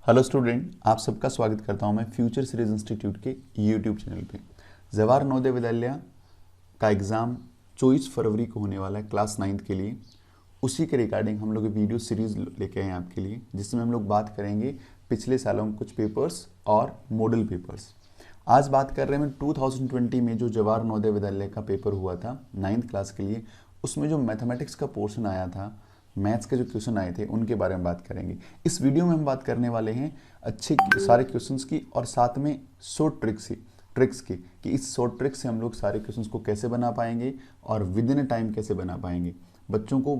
Hello student, आप सबका स्वागत करता हूं मैं फ्यूचर सीरीज इंस्टीट्यूट के यूट्यूब चैनल पे। जवाहर नवोदय विद्यालय का एग्ज़ाम 24 फरवरी को होने वाला है क्लास 9th के लिए। उसी के रिगार्डिंग हम लोग वीडियो सीरीज लेके आए हैं आपके लिए, जिसमें हम लोग बात करेंगे पिछले सालों में कुछ पेपर्स और मॉडल पेपर्स। आज बात कर रहे हैं 2020 में जो जवाहर नवोदय विद्यालय का पेपर हुआ था 9th क्लास के लिए, उसमें जो मैथमेटिक्स का पोर्शन आया था, मैथ्स के जो क्वेश्चन आए थे उनके बारे में बात करेंगे। इस वीडियो में हम बात करने वाले हैं अच्छे सारे क्वेश्चंस की और साथ में शॉर्ट ट्रिक्स की कि इस शॉर्ट ट्रिक से हम लोग सारे क्वेश्चंस को कैसे बना पाएंगे और विद इन टाइम कैसे बना पाएंगे। बच्चों को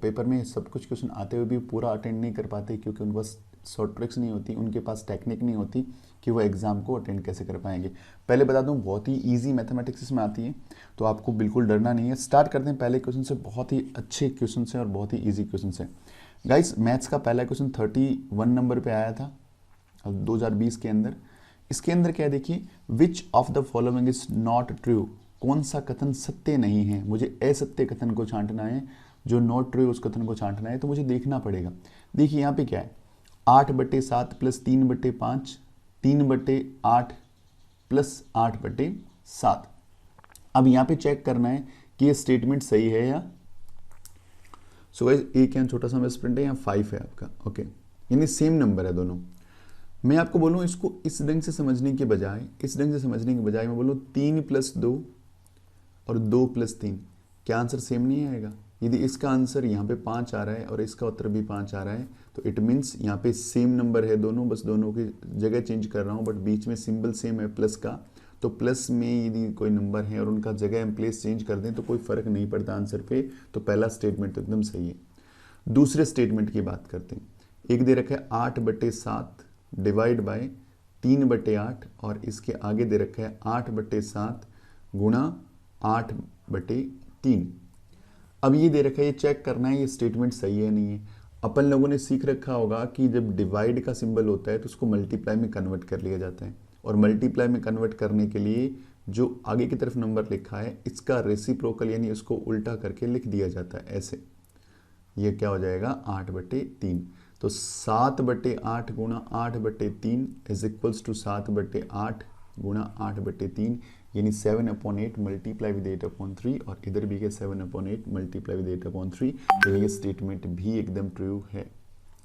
पेपर में सब कुछ क्वेश्चन आते हुए भी पूरा अटेंड नहीं कर पाते क्योंकि उनके पास शॉर्ट ट्रिक्स नहीं होती, उनके पास टेक्निक नहीं होती कि वो एग्ज़ाम को अटेंड कैसे कर पाएंगे। पहले बता दूं, बहुत ही इजी मैथमेटिक्स इसमें आती है, तो आपको बिल्कुल डरना नहीं है। स्टार्ट करते हैं पहले क्वेश्चन से। बहुत ही अच्छे क्वेश्चन हैं और बहुत ही ईजी क्वेश्चन हैं गाइस। मैथ्स का पहला क्वेश्चन 31 नंबर पे आया था 2020 के अंदर। इसके अंदर क्या है देखिए, which of the following is not true. कौन सा कथन सत्य नहीं है। मुझे असत्य कथन को छांटना है, जो नॉट ट्रू उस कथन को छांटना है, तो मुझे देखना पड़ेगा। देखिए यहाँ पे क्या है, 8/7 प्लस 3/5, 3/8 प्लस 8/7। अब यहाँ पे चेक करना है कि ये स्टेटमेंट सही है या सो गाइस एक यहाँ छोटा सा मिसप्रिंट है, यहाँ 5 है आपका, ओके, यानी सेम नंबर है दोनों। मैं आपको बोलूँ इसको इस ढंग से समझने के बजाय मैं बोलूँ 3+2 और 2+3, क्या आंसर सेम नहीं आएगा? यदि इसका आंसर यहाँ पे 5 आ रहा है और इसका उत्तर भी 5 आ रहा है तो इट मीन्स यहाँ पे सेम नंबर है दोनों, बस दोनों की जगह चेंज कर रहा हूँ, बट बीच में सिंबल सेम है प्लस का। तो प्लस में यदि कोई नंबर है और उनका जगह हम प्लेस चेंज कर दें तो कोई फर्क नहीं पड़ता आंसर पे। तो पहला स्टेटमेंट तो एकदम सही है। दूसरे स्टेटमेंट की बात करते हैं। एक दे रखा है 8/7 डिवाइड बाय 3/8 और इसके आगे दे रखा है 8/7 गुणा 8/3। अब ये दे रखा है, ये चेक करना है ये स्टेटमेंट सही है नहीं है। अपन लोगों ने सीख रखा होगा कि जब डिवाइड का सिंबल होता है तो उसको मल्टीप्लाई में कन्वर्ट कर लिया जाता है, और मल्टीप्लाई में कन्वर्ट करने के लिए जो आगे की तरफ नंबर लिखा है इसका रेसिप्रोकल यानी उसको उल्टा करके लिख दिया जाता है ऐसे। ये क्या हो जाएगा 8/3। तो 7/8 गुणा 8/3 इज इक्वल्स टू 7/8 गुणा 8/3, यानी 7/8 मल्टीप्लाई विद 8/3, और इधर भी है 7/8 मल्टीप्लाई विद 8/3, यानी ये स्टेटमेंट भी एकदम ट्रू है।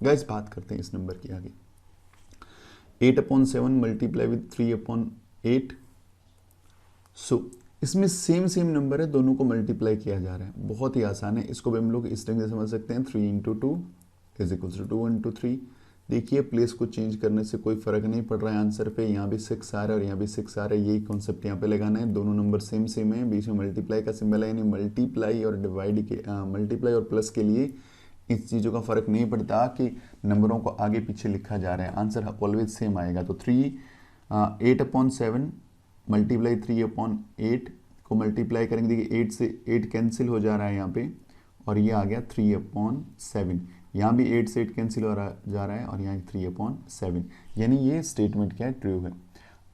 गाइस बात करते हैं इस नंबर की आगे। 8/7 मल्टीप्लाई विद 3/8, सो इसमें सेम नंबर है, दोनों को मल्टीप्लाई किया जा रहा है। बहुत ही आसान है, इसको भी हम लोग इस ढंग से समझ सकते हैं, 3 × 2 इज इक्वल्स टू 2 × 3। देखिए प्लेस को चेंज करने से कोई फर्क नहीं पड़ रहा है आंसर पे। यहाँ भी 6 आ रहा है और यहाँ भी 6 आ रहा है, यही कॉन्सेप्ट यहाँ पे लगाना है। दोनों नंबर सेम है, बीच में मल्टीप्लाई का सिंबल है, यानी मल्टीप्लाई और डिवाइड के मल्टीप्लाई और प्लस के लिए इस चीज़ों का फर्क नहीं पड़ता कि नंबरों को आगे पीछे लिखा जा रहा है, आंसर ऑलवेज सेम आएगा। तो 8/7 मल्टीप्लाई 3/8 को मल्टीप्लाई करेंगे, देखिए 8 से 8 कैंसिल हो जा रहा है यहाँ पे, और ये आ गया 3/7। यहाँ भी 8 से 8 कैंसिल हो जा रहा है और यहाँ 3/7, यानी ये स्टेटमेंट क्या है, ट्रू है।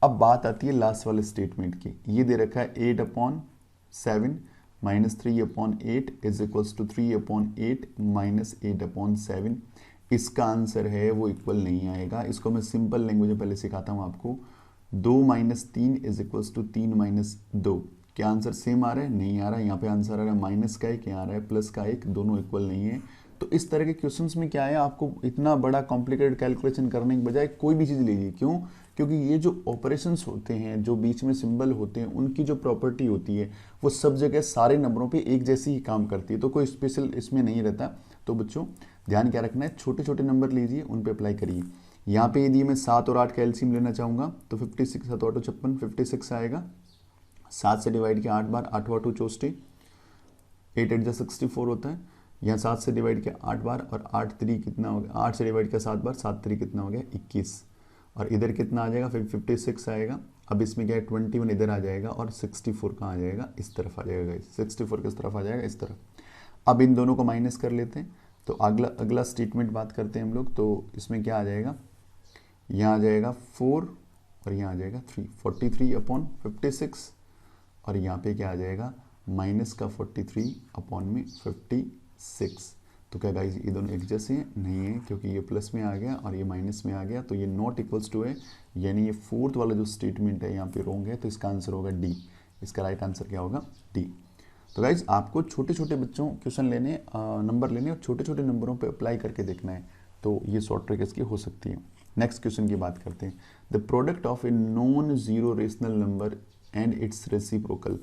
अब बात आती है लास्ट वाले स्टेटमेंट की। ये दे रखा है 8/7 minus 3/8 is equals to 3/8 minus 8/7। इसका आंसर है वो इक्वल नहीं आएगा। इसको मैं सिंपल लैंग्वेज में पहले सिखाता हूँ आपको। 2 - 3 इज इक्वल्स टू 3 - 2। क्या आंसर सेम आ रहा है? नहीं आ रहा है। यहाँ पे आंसर आ रहा है माइनस का 1, यहाँ आ रहा है प्लस का 1, दोनों इक्वल नहीं है। तो इस तरह के क्वेश्चंस में क्या है, आपको इतना बड़ा कॉम्प्लिकेटेड कैलकुलेशन करने के बजाय कोई भी चीज़ लीजिए। क्यों? क्योंकि ये जो ऑपरेशंस होते हैं, जो बीच में सिंबल होते हैं, उनकी जो प्रॉपर्टी होती है वो सब जगह सारे नंबरों पे एक जैसी ही काम करती है, तो कोई स्पेशल इसमें नहीं रहता। तो बच्चों ध्यान क्या रखना है, छोटे छोटे नंबर लीजिए, उन पे अप्लाई करिए। यहाँ पे यदि मैं 7 और 8 का एलसीएम लेना चाहूँगा तो 56 7 8 56 56 आएगा। 7 से डिवाइड किया 8 बार, 8 8 64, 8 8 64 होता है। यहाँ 7 से डिवाइड किया 8 बार और 8 3 कितना हो गया, 8 से डिवाइड किया 7 बार, 7 3 कितना हो गया 21, और इधर कितना आ जाएगा, फिर 56 आएगा। अब इसमें क्या है 21 इधर आ जाएगा और 64 कहाँ आ जाएगा, इस तरफ आ जाएगा। 64 किस तरफ आ जाएगा, इस तरफ। अब इन दोनों को माइनस कर लेते हैं। तो अगला स्टेटमेंट बात करते हैं हम लोग। तो इसमें क्या आ जाएगा, यहाँ आ जाएगा 4 और यहाँ आ जाएगा 3, 43/56, और यहाँ पे क्या आ जाएगा माइनस का 43 अपॉन में 56। तो तो क्या गाइस ये दोनों एक जैसे हैं? नहीं है, क्योंकि ये प्लस में आ गया और ये माइनस में आ गया, तो ये नॉट इक्वल्स टू है, यानी ये फोर्थ वाला जो स्टेटमेंट है यहाँ पे रॉन्ग है, तो इसका आंसर होगा डी। इसका राइट आंसर क्या होगा? डी। तो गाइज आपको छोटे छोटे बच्चों क्वेश्चन लेने, नंबर लेने और छोटे छोटे नंबरों पे अप्लाई करके देखना है, तो ये शॉर्ट ट्रिक इसकी हो सकती है। नेक्स्ट क्वेश्चन की बात करते हैं। The product of a non zero rational number and it's reciprocal,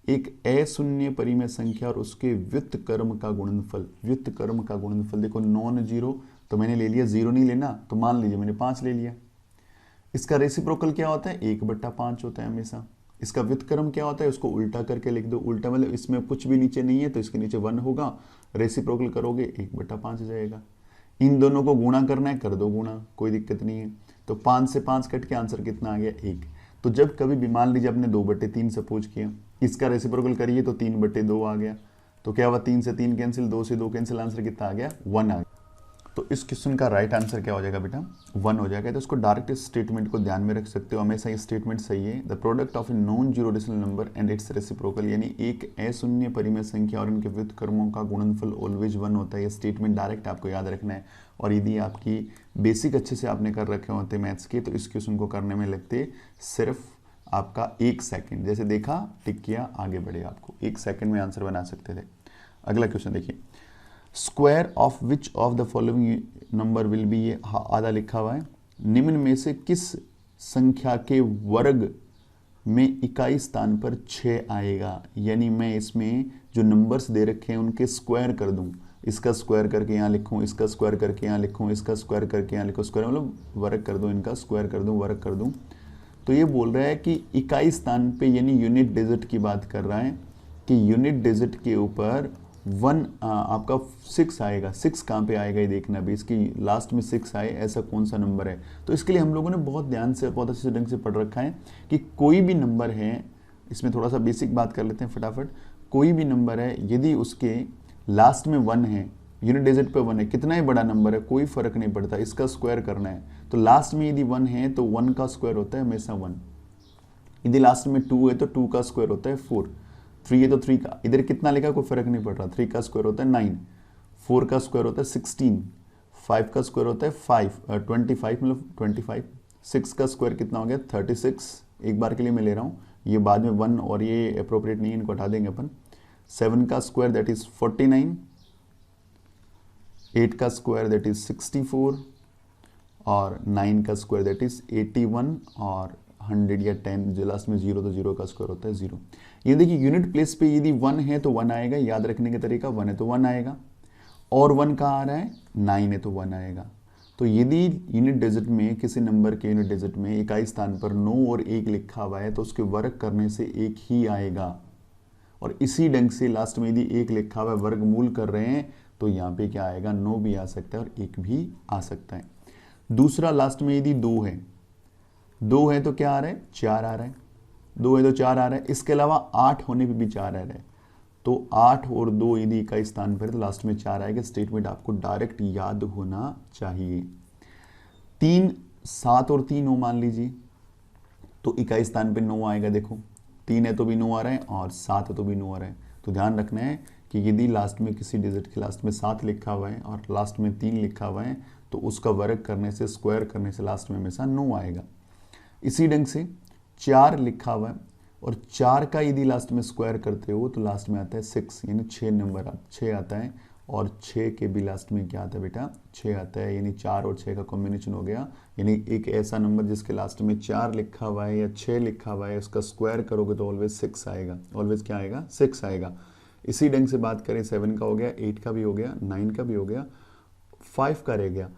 एक अशून्य परिमेय संख्या और उसके व्युत्क्रम का गुणनफल। व्युत्क्रम का गुणनफल देखो, नॉन जीरो तो मैंने ले लिया, जीरो नहीं लेना, तो मान लीजिए मैंने 5 ले लिया। इसका रेसिप्रोकल क्या होता है? 1/5 होता है हमेशा। इसका व्युत्क्रम क्या होता है? उसको उल्टा करके लिख दो। उल्टा मतलब इसमें कुछ भी नीचे नहीं है तो इसके नीचे 1 होगा, रेसिप्रोकल करोगे 1/5 हो जाएगा। इन दोनों को गुणा करना है, कर दो गुणा, कोई दिक्कत नहीं है। तो 5 से 5 कट के आंसर कितना आ गया? 1। तो जब कभी भी मान लीजिए आपने 2/3 सपोज किया, इसका रेसिप्रोकल करिए तो 3/2 आ गया, तो क्या हुआ? 3 से 3 कैंसिल, 2 से 2 कैंसिल, आंसर कितना आ गया? 1 आ गया। तो इस क्वेश्चन का राइट आंसर क्या हो जाएगा बेटा? 1 हो जाएगा। तो इसको डायरेक्ट इस स्टेटमेंट को ध्यान में रख सकते हो, हमेशा ये स्टेटमेंट सही है। The product of a non zero rational number and it's reciprocal, यानी एक अशून्य परिमेय संख्या और इनके व्युत्क्रमों का गुणनफल ऑलवेज 1 होता है। ये स्टेटमेंट डायरेक्ट आपको याद रखना है। और यदि आपकी बेसिक अच्छे से आपने कर रखे होते मैथ्स के, तो इस क्वेश्चन को करने में लगते सिर्फ आपका 1 सेकेंड। जैसे देखा, टिक किया, आगे बढ़े, आपको 1 सेकेंड में आंसर बना सकते थे। अगला क्वेश्चन देखिए, square of which of the following number will be, ये आधा लिखा हुआ है, निम्न में से किस संख्या के वर्ग में इकाई स्थान पर 6 आएगा। यानी मैं इसमें जो नंबर्स दे रखे हैं उनके स्क्वायर कर दूं, इसका स्क्वायर करके यहाँ लिखूं, इसका स्क्वायर करके यहाँ लिखूं, इसका स्क्वायर करके यहाँ लिखूं, स्क्वायर मतलब वर्ग कर दूं, इनका स्क्वायर कर दूं, वर्ग कर दूं। तो ये बोल रहा है कि इकाई स्थान पे, यानी यूनिट डिजिट की बात कर रहा है कि यूनिट डिजिट के ऊपर 1 आपका 6 आएगा। 6 कहाँ पे आएगा ये देखना भी, इसकी लास्ट में 6 आए, ऐसा कौन सा नंबर है। तो इसके लिए हम लोगों ने बहुत ध्यान से, बहुत अच्छे ढंग से पढ़ रखा है कि कोई भी नंबर है, इसमें थोड़ा सा बेसिक बात कर लेते हैं फटाफट। कोई भी नंबर है, यदि उसके लास्ट में 1 है, यूनिट डिजिट पे 1 है, कितना ही बड़ा नंबर है कोई फर्क नहीं पड़ता, इसका स्क्वायर करना है। तो लास्ट में यदि 1 है तो 1 का स्क्वायर होता है हमेशा 1। यदि लास्ट में 2 है तो 2 का स्क्वायर होता है 4। 3 है तो 3 का, इधर कितना लिखा कोई फर्क नहीं पड़ रहा, 3 का स्क्वायर होता है 9, 4 का स्क्वायर होता है 16, 5 का स्क्वायर होता है 25 मतलब 25, 6 का स्क्वायर कितना हो गया 36। एक बार के लिए मैं ले रहा हूँ, ये बाद में 1 और ये अप्रोप्रिएट नहीं है, इनको हटा देंगे अपन। 7 का स्क्वायर दैट इज 49, 8 का स्क्वायर दैट इज 64 और 9 का स्क्वायर दैट इज 81 और 100 या 10 जो लास्ट में 0, तो 0 का स्क्वायर होता है 0। ये देखिए यूनिट प्लेस पे यदि 1 है तो 1 आएगा, याद रखने का तरीका 1 है तो 1 आएगा, और 1 कहाँ आ रहा है 9 है तो 1 आएगा। तो यदि यूनिट डिजिट में, किसी नंबर के यूनिट डिजिट में इकाई स्थान पर 9 और 1 लिखा हुआ है तो उसके वर्ग करने से 1 ही आएगा। और इसी ढंग से लास्ट में यदि 1 लिखा हुआ है, वर्गमूल कर रहे हैं, तो यहाँ पे क्या आएगा 9 भी आ सकता है और 1 भी आ सकता है। दूसरा, लास्ट में यदि 2 है, 2 है तो क्या आ रहा है 4 आ रहा है, 2 है तो 4 आ रहा है। इसके अलावा 8 होने पे भी 4 आ रहा है, तो 8 और 2 यदि इकाई स्थान पर तो लास्ट में 4 आएगा। स्टेटमेंट आपको डायरेक्ट याद होना चाहिए। 3, 7 और 3 9 मान लीजिए, तो इकाई स्थान पे 9 आएगा। देखो 3 है तो भी 9 आ रहा है और 7 है तो भी 9 आ रहा है। तो ध्यान रखना है कि यदि लास्ट में किसी डिजिट के लास्ट में 7 लिखा हुआ है और लास्ट में 3 लिखा हुआ है, तो उसका वर्ग करने से, स्क्वायर करने से लास्ट में हमेशा 9 आएगा। इसी ढंग से 4 लिखा हुआ है और 4 का यदि लास्ट में स्क्वायर करते हो तो लास्ट में आता है 6, यानी 6 नंबर 6 आता है। और 6 के भी लास्ट में क्या आता है बेटा 6 आता है, यानी 4 और 6 का कॉम्बिनेशन हो गया। यानी एक ऐसा नंबर जिसके लास्ट में 4 लिखा हुआ है या 6 लिखा हुआ है, उसका स्क्वायर करोगे तो ऑलवेज 6 आएगा। ऑलवेज क्या आएगा 6 आएगा। इसी ढंग से बात करें 7 का हो गया, 8 का भी हो गया, 9 का भी हो गया, 5 का रह गया।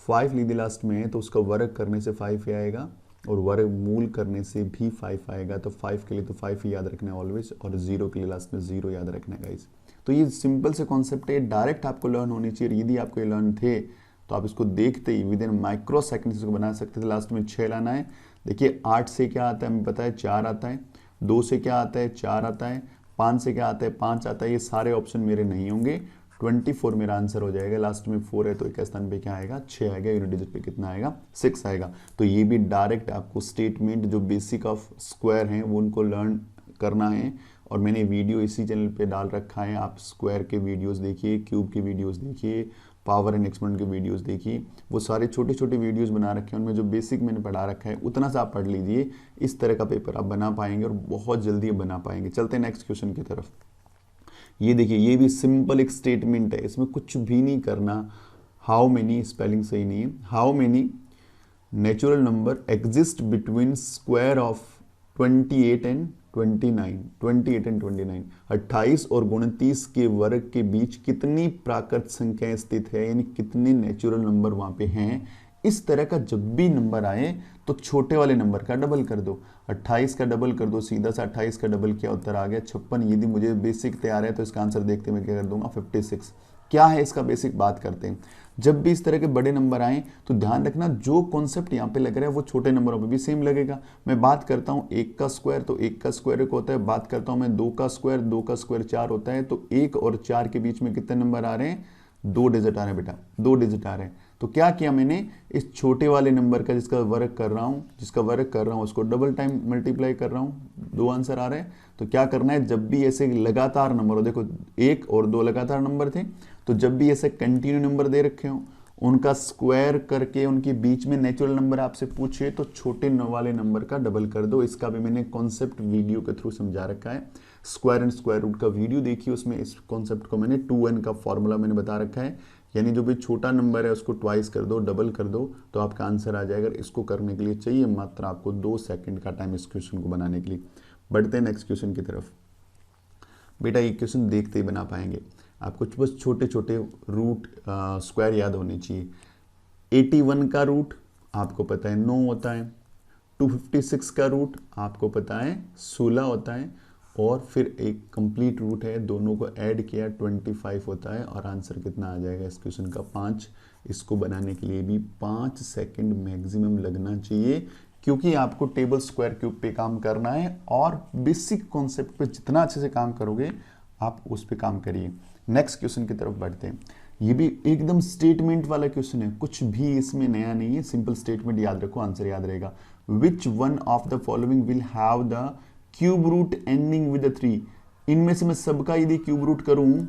5 यदि लास्ट में है तो उसका वर्ग करने से 5 ही आएगा और वर्गमूल करने से भी 5 आएगा। तो 5 के लिए तो 5 ही याद रखना है ऑलवेज, और 0 के लिए लास्ट में 0 याद रखना है गाइस। तो ये सिंपल से कॉन्सेप्ट है, डायरेक्ट आपको लर्न होनी चाहिए। यदि आपको ये लर्न थे तो आप इसको देखते ही विद इन माइक्रो सेकेंड इसको बना सकते थे। लास्ट में 6 लाना है। देखिए 8 से क्या आता है हमें पता है 4 आता है, 2 से क्या आता है 4 आता है, 5 से क्या आता है 5 आता है। ये सारे ऑप्शन मेरे नहीं होंगे, 24 मेरा आंसर हो जाएगा। लास्ट में 4 है तो एक स्थान पे क्या आएगा 6 आएगा, यूनिट डिजिट पे कितना आएगा 6 आएगा। तो ये भी डायरेक्ट आपको स्टेटमेंट जो बेसिक ऑफ स्क्वायर हैं वो उनको लर्न करना है और मैंने वीडियो इसी चैनल पे डाल रखा है, आप स्क्वायर के वीडियोस देखिए, क्यूब के वीडियोस देखिए, पावर एंड एक्सपोनेंट के वीडियोस देखिए, वो सारे छोटे छोटे वीडियोस बना रखे हैं, उनमें जो बेसिक मैंने पढ़ा रखा है उतना सा आप पढ़ लीजिए, इस तरह का पेपर आप बना पाएंगे और बहुत जल्दी बना पाएंगे। चलते हैं नेक्स्ट क्वेश्चन की तरफ। ये देखिए, ये भी सिंपल एक स्टेटमेंट है, इसमें कुछ भी नहीं करना। हाउ मेनी, स्पेलिंग सही नहीं है, how many natural number exist between square of 28 and 29, 28 and 29, 28 और 29 के वर्ग के बीच कितनी प्राकृत संख्याएं स्थित है, यानी कितने नेचुरल नंबर वहां पे हैं। इस तरह का जब भी नंबर आए तो छोटे वाले नंबर का डबल कर दो, 28 का डबल कर दो, सीधा सा 28 का डबल किया, उत्तर आ गया 56। यदि मुझे बेसिक तैयार है तो इसका आंसर देखते मैं क्या कर दूंगा, 56। क्या है इसका बेसिक, बात करते हैं। जब भी इस तरह के बड़े नंबर आए तो ध्यान रखना जो कॉन्सेप्ट यहाँ पे लग रहा है वो छोटे नंबरों पे भी सेम लगेगा। मैं बात करता हूँ 1 का स्क्वायर, तो 1 का स्क्वायर एक होता है। बात करता हूँ मैं 2 का स्क्वायर, 2 का स्क्वायर 4 होता है। तो 1 और 4 के बीच में कितने नंबर आ रहे हैं, 2 डिजिट आ रहे हैं बेटा, 2 डिजिट आ रहे हैं। तो क्या किया मैंने, इस छोटे वाले नंबर का जिसका वर्ग कर रहा हूँ उसको डबल टाइम मल्टीप्लाई कर रहा हूँ, 2 आंसर आ रहे हैं। तो क्या करना है, जब भी ऐसे लगातार नंबर हो, देखो 1 और 2 लगातार नंबर थे, तो जब भी ऐसे कंटिन्यू नंबर दे रखे हो उनका स्क्वायर करके उनके बीच में नेचुरल नंबर आपसे पूछे तो छोटे वाले नंबर का डबल कर दो। इसका भी मैंने कॉन्सेप्ट वीडियो के थ्रू समझा रखा है, स्क्वायर एंड स्क्वायर रूट का वीडियो देखिए, उसमें इस कॉन्सेप्ट को मैंने 2n का फॉर्मूला मैंने बता रखा है, यानी जो भी छोटा नंबर है उसको ट्वाइस कर दो, डबल कर दो, तो आपका आंसर आ जाएगा। इसको करने के लिए चाहिए मात्र आपको 2 सेकंड का टाइम इस क्वेश्चन को बनाने के लिए। बढ़ते हैं नेक्स्ट क्वेश्चन की तरफ। बेटा ये क्वेश्चन देखते ही बना पाएंगे, आपको बस छोटे छोटे रूट स्क्वायर याद होने चाहिए। 81 का रूट आपको पता है 9 होता है, 256 का रूट आपको पता है 16 होता है, और फिर एक कंप्लीट रूट है, दोनों को ऐड किया 25 होता है, और आंसर कितना आ जाएगा इस क्वेश्चन का, 5। इसको बनाने के लिए भी 5 सेकंड मैक्सिमम लगना चाहिए, क्योंकि आपको टेबल स्क्वायर क्यूब पे काम करना है, और बेसिक कॉन्सेप्ट पे जितना अच्छे से काम करोगे आप उस पे काम करिए। नेक्स्ट क्वेश्चन की तरफ बढ़ते हैं। ये भी एकदम स्टेटमेंट वाला क्वेश्चन है, कुछ भी इसमें नया नहीं है, सिंपल स्टेटमेंट याद रखो, आंसर याद रहेगा। Which one of the following will have the cube root ending with 3। इनमें से मैं सबका यदि क्यूब रूट करूं,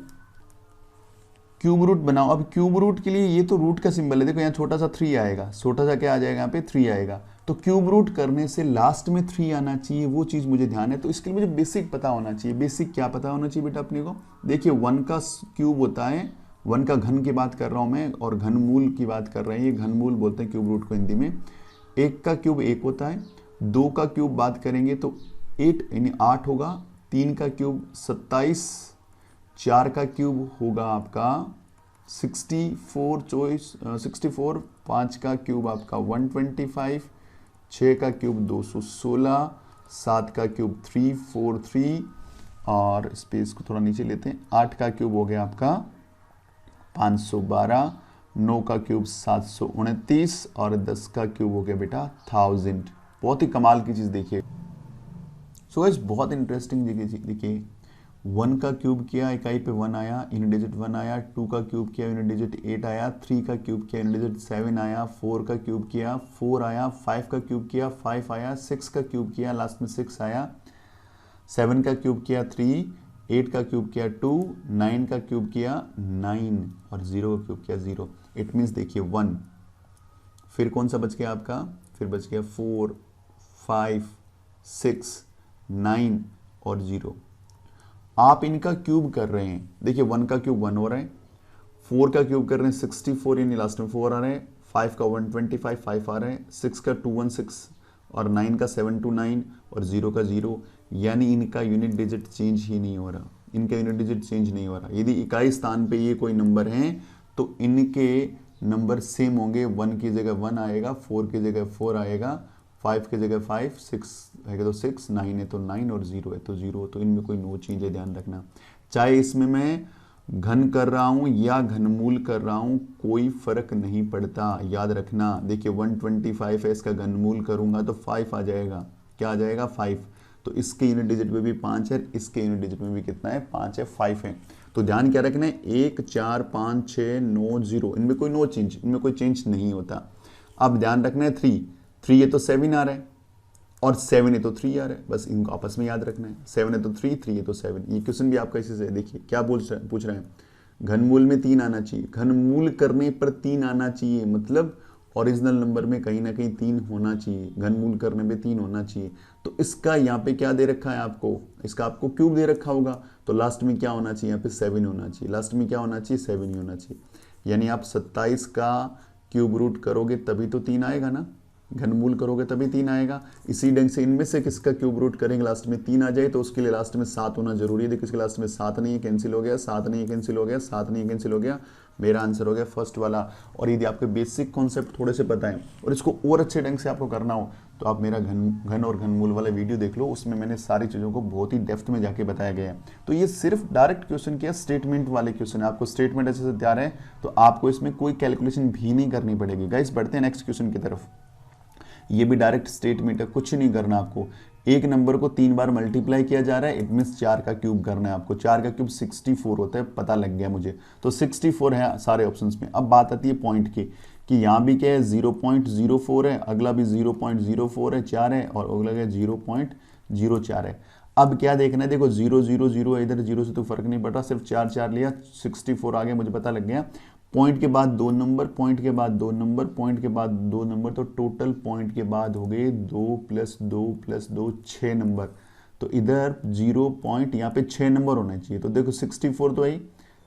क्यूब रूट बनाओ। अब क्यूब रूट के लिए ये तो रूट का सिंबल है, देखो यहाँ छोटा सा 3 आएगा, छोटा सा क्या आ जाएगा, यहाँ पे 3 आएगा। तो क्यूब रूट करने से लास्ट में 3 आना चाहिए, वो चीज़ मुझे ध्यान है। तो इसके लिए मुझे बेसिक पता होना चाहिए। बेसिक क्या पता होना चाहिए बेटा अपने को, देखिए 1 का क्यूब होता है, 1 का घन की बात कर रहा हूँ मैं, और घनमूल की बात कर रहे हैं, ये घनमूल बोलते हैं क्यूब रूट को हिंदी में। 1 का क्यूब 1 होता है, 2 का क्यूब बात करेंगे तो 8 यानी 8 होगा, 3 का क्यूब 27, 4 का क्यूब होगा आपका 64, 5 का क्यूब आपका 125, 6 का क्यूब 216, 7 का क्यूब 343, और स्पेस को थोड़ा नीचे लेते हैं, 8 का क्यूब हो गया आपका 512, 9 का क्यूब 729, और 10 का क्यूब हो गया बेटा 1000। बहुत ही कमाल की चीज़ देखिए। सो गाइस बहुत इंटरेस्टिंग देखिए, 1 का क्यूब किया, इकाई पे 1 आया, यूनिट डिजिट 1 आया, 2 का क्यूब किया, यूनिट डिजिट 8 आया, 3 का क्यूब किया, यूनिट डिजिट 7 आया, 4 का क्यूब किया 4 आया, 5 का क्यूब किया 5 आया, 6 का क्यूब किया लास्ट में 6 आया, 7 का क्यूब किया 3, 8 का क्यूब किया 2, 9 का क्यूब किया 9, और 0 का क्यूब किया 0। इट मीन्स देखिए 1, फिर कौन सा बच गया आपका, फिर बच गया 4, 5, 6, 9 और 0। आप इनका क्यूब कर रहे हैं, देखिए 1 का क्यूब 1 हो रहा है, 4 का क्यूब कर रहे हैं 64 यानी लास्ट में 4 आ रहे हैं, 5 का 125 5 आ रहे हैं, 6 का 216, और 9 का 729, और 0 का 0, यानी इनका यूनिट डिजिट चेंज ही नहीं हो रहा, इनका यूनिट डिजिट चेंज नहीं हो रहा। यदि इकाई स्थान पे ये कोई नंबर हैं तो इनके नंबर सेम होंगे, 1 की जगह 1 आएगा, 4 की जगह 4 आएगा, 5 की जगह 5, 6 है तो 6, 9 है तो 9, और 0 है तो 0, तो इनमें कोई नो चेंज है, ध्यान रखना। चाहे इसमें मैं घन कर रहा हूँ या घनमूल कर रहा हूँ, कोई फर्क नहीं पड़ता, याद रखना। देखिए 125 है, इसका घनमूल करूँगा तो 5 आ जाएगा, क्या आ जाएगा 5, तो इसके यूनिट डिजिट में भी 5 है, इसके यूनिट डिजिट में भी कितना है 5 है, 5 है। तो ध्यान क्या रखना है, 1 4 5 6 9 0, इनमें कोई नो चेंज, इनमें कोई चेंज नहीं होता। अब ध्यान रखना है 3 है तो 7 आ रहा है, और 7 है तो 3 आ रहा है, बस इनको आपस में याद रखना है। 7 है तो 3, 3 है तो 7। ये क्वेश्चन भी आपका इसी से, देखिए क्या पूछ रहे हैं, घनमूल में 3 आना चाहिए, घनमूल करने पर 3 आना चाहिए, मतलब ओरिजिनल नंबर में कहीं ना कहीं 3 होना चाहिए, घनमूल करने पे 3 होना चाहिए। तो इसका यहाँ पे क्या दे रखा है आपको, इसका आपको क्यूब दे रखा होगा, तो लास्ट में क्या होना चाहिए, यहाँ पे 7 होना चाहिए, लास्ट में क्या होना चाहिए, 7 ही होना चाहिए। यानी आप 27 का क्यूब रूट करोगे तभी तो 3 आएगा ना, घनमूल करोगे तभी 3 आएगा। इसी ढंग से इनमें से किसका क्यूब रूट करेंगे लास्ट में 3 आ जाए, तो उसके लिए लास्ट में 7 होना जरूरी है। देखो इसके लास्ट में 7 नहीं है, कैंसिल हो गया, 7 नहीं है, कैंसिल हो गया, 7 नहीं है, कैंसिल हो गया। मेरा आंसर हो गया फर्स्ट वाला। और यदि आपके बेसिक कॉन्सेप्ट थोड़े से पता है और इसको और अच्छे ढंग से आपको करना हो तो आप मेरा घन और घनमूल वाला वीडियो देख लो, उसमें मैंने सारी चीज़ों को बहुत ही डेप्थ में जाके बताया गया है। तो ये सिर्फ डायरेक्ट क्वेश्चन किया, स्टेटमेंट वाले क्वेश्चन है, आपको स्टेटमेंट अच्छे से तैयार है तो आपको इसमें कोई कैलकुलेशन भी नहीं करनी पड़ेगी। गाइस बढ़ते हैं नेक्स्ट क्वेश्चन की तरफ। ये भी डायरेक्ट स्टेटमेंट है, कुछ नहीं करना आपको। एक नंबर को 3 बार मल्टीप्लाई किया जा रहा है, इट मीन्स 4 का क्यूब करना है आपको। 4 का क्यूब 64 होता है, पता लग गया मुझे, तो 64 है सारे ऑप्शंस में। अब बात आती है पॉइंट की, कि यहाँ भी क्या है 0.04 है, अगला भी 0.04 है, 4 है, और अगला क्या 0.04 है। अब क्या देखना है, देखो 0 0 0 है, इधर 0 से तो फर्क नहीं पड़ रहा, सिर्फ 4 4 लिया, 64 आ गया, मुझे पता लग गया। पॉइंट के बाद 2 नंबर, पॉइंट के बाद 2 नंबर, पॉइंट के बाद 2 नंबर, तो टोटल पॉइंट के बाद हो गए 2 + 2 + 2 6 नंबर। तो इधर 0 पॉइंट, यहाँ पे 6 नंबर होने चाहिए। तो देखो 64 तो आई,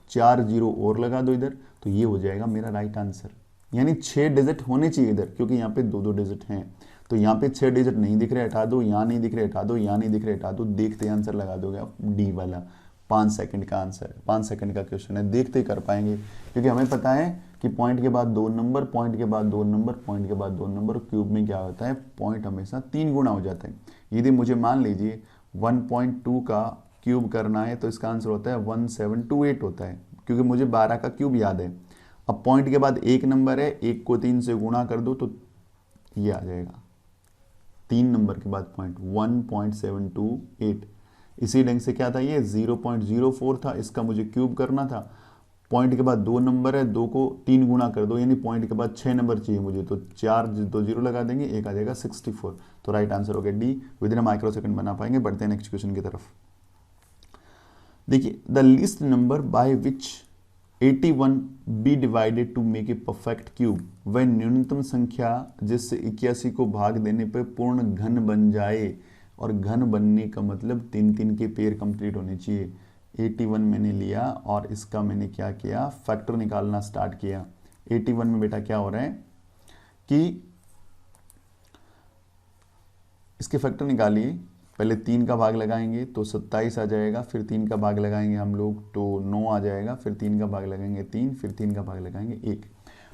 4 0 और लगा दो इधर, तो ये हो जाएगा मेरा राइट आंसर। यानी 6 डिजिट होने चाहिए इधर, क्योंकि यहाँ पे 2 डिजिट हैं। तो यहाँ पे 6 डिजिट नहीं दिख रहे, हटा दो, यहाँ नहीं दिख रहे, हटा दो, यहाँ नहीं दिख रहे, हटा दो, देखते आंसर लगा दोगे आप डी वाला। 5 सेकंड का आंसर है, 5 सेकंड का क्वेश्चन है, देखते ही कर पाएंगे, क्योंकि हमें पता है कि पॉइंट के बाद 2 नंबर, पॉइंट के बाद 2 नंबर, पॉइंट के बाद 2 नंबर, क्यूब में क्या होता है, पॉइंट हमेशा 3 गुना हो जाता है। यदि मुझे मान लीजिए 1.2 का क्यूब करना है तो इसका आंसर होता है 1728 होता है, क्योंकि मुझे 12 का क्यूब याद है। अब पॉइंट के बाद 1 नंबर है, 1 को 3 से गुणा कर दो तो ये आ जाएगा, 3 नंबर के बाद पॉइंट 1.728। इसी ढंग से क्या था, ये 0.04 था, इसका मुझे क्यूब करना था। पॉइंट के बाद 2 नंबर है, 2 को 3 गुणा कर दो, यानी पॉइंट के बाद 6 नंबर चाहिए मुझे, तो 4 2 0 लगा देंगे, एक आ जाएगा 64। तो राइट आंसर हो गया D, within micro second बना पाएंगे। बढ़ते हैं नेक्स्ट क्वेश्चन की तरफ। देखिए, the least number by which 81 be divided to make a perfect cube, वह न्यूनतम संख्या जिससे 81 को भाग देने पर पूर्ण घन बन जाए। और घन बनने का मतलब 3 3 के पेयर कंप्लीट होने चाहिए। 81 मैंने लिया और इसका मैंने क्या किया, फैक्टर निकालना स्टार्ट किया। 81 में बेटा क्या हो रहा है कि इसके फैक्टर निकालिए, पहले 3 का भाग लगाएंगे तो 27 आ जाएगा, फिर 3 का भाग लगाएंगे हम लोग तो 9 आ जाएगा, फिर 3 का भाग लगाएंगे 3, फिर 3 का भाग लगाएंगे 1।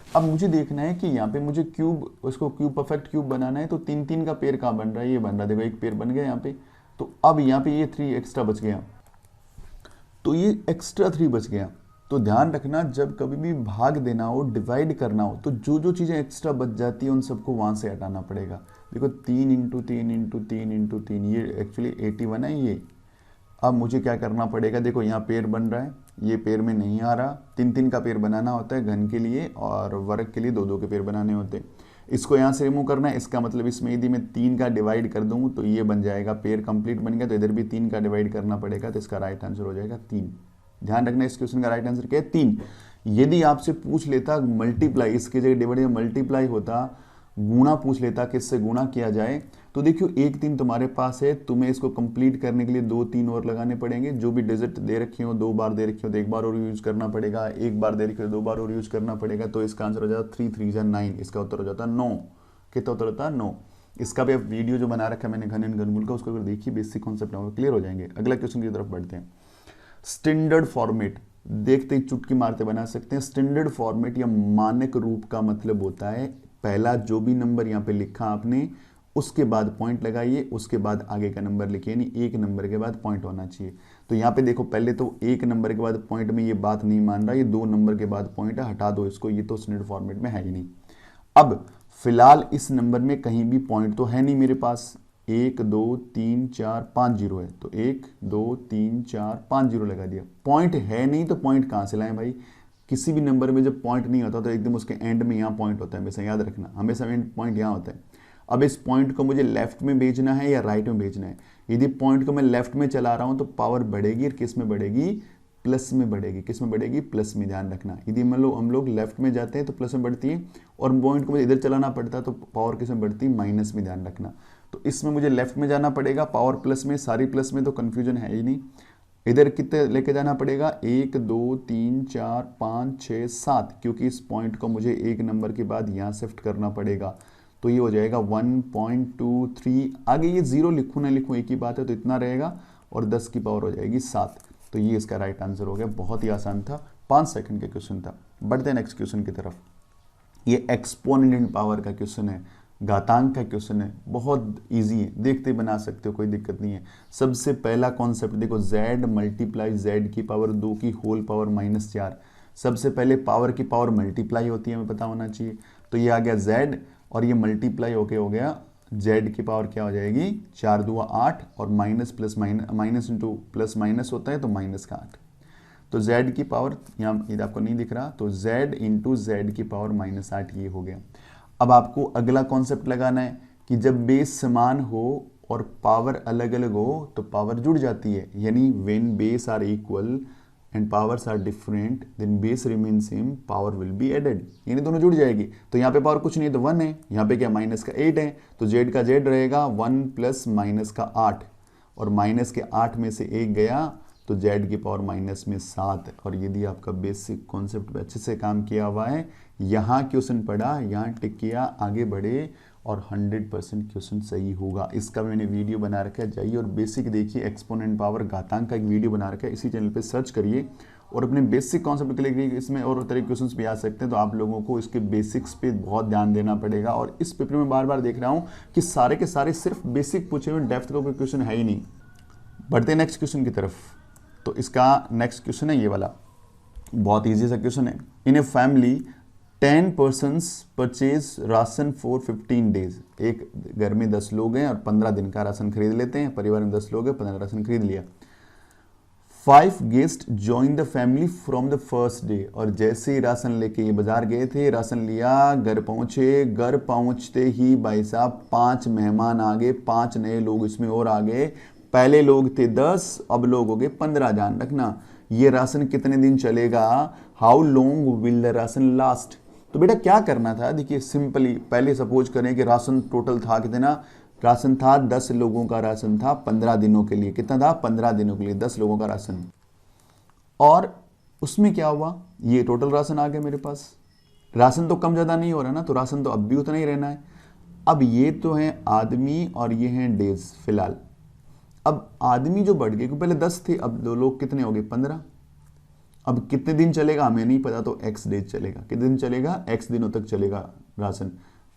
अब मुझे देखना है कि यहाँ पे मुझे क्यूब, उसको क्यूब परफेक्ट क्यूब बनाना है, तो 3 3 का पेयर कहाँ बन रहा है, ये बन रहा है, देखो एक पेयर बन गया यहाँ पे। तो अब यहाँ पे ये 3 एक्स्ट्रा बच गया, तो ये एक्स्ट्रा 3 बच गया। तो ध्यान रखना, जब कभी भी भाग देना हो, डिवाइड करना हो, तो जो जो चीज़ें एक्स्ट्रा बच जाती है उन सबको वहाँ से हटाना पड़ेगा। देखो 3 × 3 × 3 × 3, ये एक्चुअली 81 है ये। अब मुझे क्या करना पड़ेगा, देखो यहाँ पेयर बन रहा है, ये पेयर में नहीं आ रहा, 3 3 का पेयर बनाना होता है घन के लिए, और वर्ग के लिए 2 2 के पेयर बनाने होते हैं। इसको यहाँ से रिमूव करना है, इसका मतलब इसमें यदि मैं 3 का डिवाइड कर दूँ तो ये बन जाएगा, पेयर कंप्लीट बन गया, तो इधर भी 3 का डिवाइड करना पड़ेगा, तो इसका राइट आंसर हो जाएगा 3। ध्यान रखना, इस क्वेश्चन का राइट आंसर क्या है, 3। यदि आपसे पूछ लेता मल्टीप्लाई, इसकी जगह डिवाइड में मल्टीप्लाई होता, गुणा पूछ लेता किससे गुणा किया जाए, तो देखियो 1 3 तुम्हारे पास है, तुम्हें इसको कंप्लीट करने के लिए 2 3 और लगाने पड़ेंगे। जो भी डिजिट दे रखी हो, 2 बार दे रखी हो तो 1 बार और यूज करना पड़ेगा, 1 बार दे रखी हो 2 बार और यूज करना पड़ेगा। तो इसका आंसर हो जाता 3 3 जा 9, इसका उत्तर हो जाता 9। कितना उत्तर होता है 9। इसका भी वीडियो जो बना रखा है मैंने घन एंड घनमूल का, उसको अगर देखिए बेसिक कॉन्सेप्ट क्लियर हो जाएंगे। अगला क्वेश्चन की तरफ बढ़ते हैं। स्टैंडर्ड फॉर्मेट, देखते ही चुटकी मारते बना सकते हैं। स्टैंडर्ड फॉर्मेट या मानक रूप का मतलब होता है, पहला जो भी नंबर यहाँ पे लिखा आपने, उसके बाद पॉइंट लगाइए, उसके बाद आगे का नंबर लिखिए, यानी 1 नंबर के बाद पॉइंट होना चाहिए। तो यहाँ पे देखो, पहले तो 1 नंबर के बाद पॉइंट में ये बात नहीं मान रहा, ये 2 नंबर के बाद पॉइंट है, हटा दो इसको, ये तो स्टैंडर्ड फॉर्मेट में है ही नहीं। अब फिलहाल इस नंबर में कहीं भी पॉइंट तो है नहीं मेरे पास, 1 2 3 4 5 0 है, तो 1 2 3 4 5 0 लगा दिया। पॉइंट है नहीं तो पॉइंट कहाँ से लाएं भाई, किसी भी नंबर में जब पॉइंट नहीं होता तो एकदम उसके एंड में यहाँ पॉइंट होता है, हमेशा याद रखना, हमेशा एंड पॉइंट यहाँ होता है। अब इस पॉइंट को मुझे लेफ्ट में भेजना है या राइट में भेजना है। यदि पॉइंट को मैं लेफ्ट में चला रहा हूं तो पावर बढ़ेगी और किस में बढ़ेगी, प्लस में बढ़ेगी। किस में बढ़ेगी, प्लस में, ध्यान रखना। यदि हम लोग लेफ्ट में जाते हैं तो प्लस में बढ़ती है, और पॉइंट को मुझे इधर चलाना पड़ता है तो पावर किस में बढ़ती है, माइनस में, ध्यान रखना। तो इसमें मुझे लेफ्ट में जाना पड़ेगा, पावर प्लस में, सारी प्लस में, तो कंफ्यूजन है ही नहीं। इधर कितने लेके जाना पड़ेगा, 1 2 3 4 5 6 7, क्योंकि इस पॉइंट को मुझे एक नंबर के बाद यहाँ शिफ्ट करना पड़ेगा। तो ये हो जाएगा 1.23। आगे ये 0 लिखूँ ना लिखूँ एक ही बात है, तो इतना रहेगा, और 10 की पावर हो जाएगी 7। तो ये इसका राइट आंसर हो गया। बहुत ही आसान था, 5 सेकंड का क्वेश्चन था। बढ़ते हैं नेक्स्ट क्वेश्चन की तरफ। ये एक्सपोनेंट पावर का क्वेश्चन है, घातांक का क्वेश्चन है, बहुत इजी है, देखते बना सकते हो, कोई दिक्कत नहीं है। सबसे पहला कॉन्सेप्ट देखो, z मल्टीप्लाई z की पावर 2 की होल पावर -4। सबसे पहले पावर की पावर मल्टीप्लाई होती है, हमें पता होना चाहिए। तो ये आ गया z, और ये मल्टीप्लाई होके हो गया z की पावर क्या हो जाएगी, 4 दूआ 8, और minus plus minus into plus minus होता है तो माइनस का 8। तो z की पावर यहाँ यदि आपको नहीं दिख रहा तो z इंटू जेड की पावर -8 ये हो गया। अब आपको अगला कॉन्सेप्ट लगाना है कि जब बेस समान हो और पावर अलग अलग हो तो पावर जुड़ जाती है, यानी when base are equal and powers are different then base remain same, power will be added, यानी दोनों जुड़ जाएगी। तो यहाँ पे पावर कुछ नहीं है तो 1 है, यहाँ पे क्या माइनस का 8 है, तो z का z रहेगा 1 प्लस माइनस का 8, और माइनस के 8 में से 1 गया तो z की पावर माइनस में 7। और यदि आपका बेसिक कॉन्सेप्ट पे अच्छे से काम किया हुआ है, यहाँ क्वेश्चन पढ़ा, यहाँ टिक किया, आगे बढ़े, और 100% क्वेश्चन सही होगा। इसका मैंने वीडियो बना रखा है, जाइए और बेसिक देखिए। एक्सपोनेंट पावर घातांक का एक वीडियो बना रखा है, इसी चैनल पे सर्च करिए और अपने बेसिक कॉन्सेप्ट के लिए इसमें और तरह के क्वेश्चंस भी आ सकते हैं। तो आप लोगों को इसके बेसिक्स पे बहुत ध्यान देना पड़ेगा। और इस पेपर में बार बार देख रहा हूँ कि सारे के सारे सिर्फ बेसिक पूछे हुए, डेप्थ का कोई क्वेश्चन है ही नहीं। बढ़ते नेक्स्ट क्वेश्चन की तरफ। तो इसका नेक्स्ट क्वेश्चन है ये वाला, बहुत ईजी सा क्वेश्चन है। In a family 10 persons purchase ration for 15 days. एक घर में 10 लोग हैं और 15 दिन का राशन खरीद लेते हैं। परिवार में 10 लोग हैं, 15 राशन खरीद लिया। 5 guest join the family from the first day. और जैसे ही राशन लेके ये बाजार गए थे, राशन लिया, घर पहुंचे, घर पहुंचते ही भाई साहब 5 मेहमान आ गए, 5 नए लोग इसमें और आ गए। पहले लोग थे 10, अब लोग हो गए 15। ध्यान रखना, ये राशन कितने दिन चलेगा, how long will the ration last. तो बेटा क्या करना था, देखिए सिंपली, पहले सपोज करें कि राशन टोटल था कितना, राशन था 10 लोगों का राशन था 15 दिनों के लिए। कितना था, 15 दिनों के लिए 10 लोगों का राशन। और उसमें क्या हुआ, ये टोटल राशन आ गया मेरे पास। राशन तो कम ज़्यादा नहीं हो रहा ना, तो राशन तो अब भी उतना ही रहना है। अब ये तो है आदमी और ये हैं डेज फिलहाल। अब आदमी जो बढ़ गए, क्योंकि पहले 10 थे, अब 2 लोग कितने हो गए, 15। अब कितने दिन चलेगा हमें नहीं पता, तो x डेज चलेगा। कितने दिन चलेगा, x दिनों तक चलेगा राशन।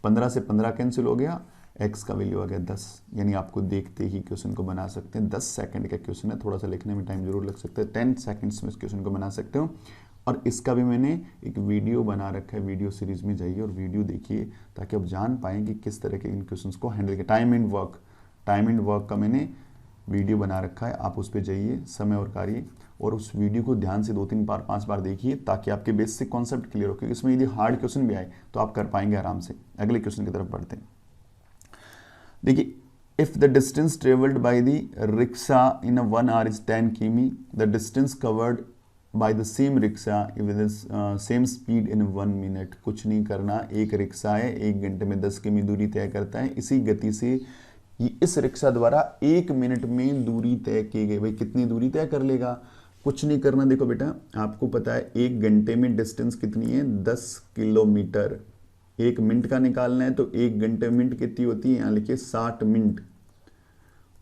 15 से 15 कैंसिल हो गया, x का वैल्यू आ गया 10। यानी आपको देखते ही क्वेश्चन को बना सकते हैं। 10 सेकंड का क्वेश्चन है, थोड़ा सा लिखने में टाइम जरूर लग सकता है। 10 सेकंड्स में इस क्वेश्चन को बना सकते हो। और इसका भी मैंने एक वीडियो बना रखा है, वीडियो सीरीज में जाइए और वीडियो देखिए, ताकि आप जान पाएँ कि किस तरह के इन क्वेश्चन को हैंडल किया। टाइम एंड वर्क का मैंने वीडियो बना रखा है, आप उस पर जाइए, समय और कार्य, और उस वीडियो को ध्यान से 2-3 बार 5 बार देखिए, ताकि आपके बेसिक कॉन्सेप्ट क्लियर हो। क्योंकि इसमें यदि हार्ड क्वेश्चन भी आए तो आप कर पाएंगे आराम से। अगले क्वेश्चन की तरफ बढ़ते हैं। देखिए, if the distance travelled by the rickshaw in 1 hour is 10 किमी, the distance covered by the same rickshaw with same speed in 1 minute। कुछ नहीं करना, एक रिक्शा है, 1 घंटे में 10 किमी दूरी तय करता है। इसी गति से इस रिक्शा द्वारा 1 मिनट में दूरी तय की गई। भाई कितनी दूरी तय कर लेगा, कुछ नहीं करना। देखो बेटा, आपको पता है 1 घंटे में डिस्टेंस कितनी है, 10 किलोमीटर। 1 मिनट का निकालना है तो 1 घंटे मिनट कितनी होती है, यहाँ लिखिए 60 मिनट।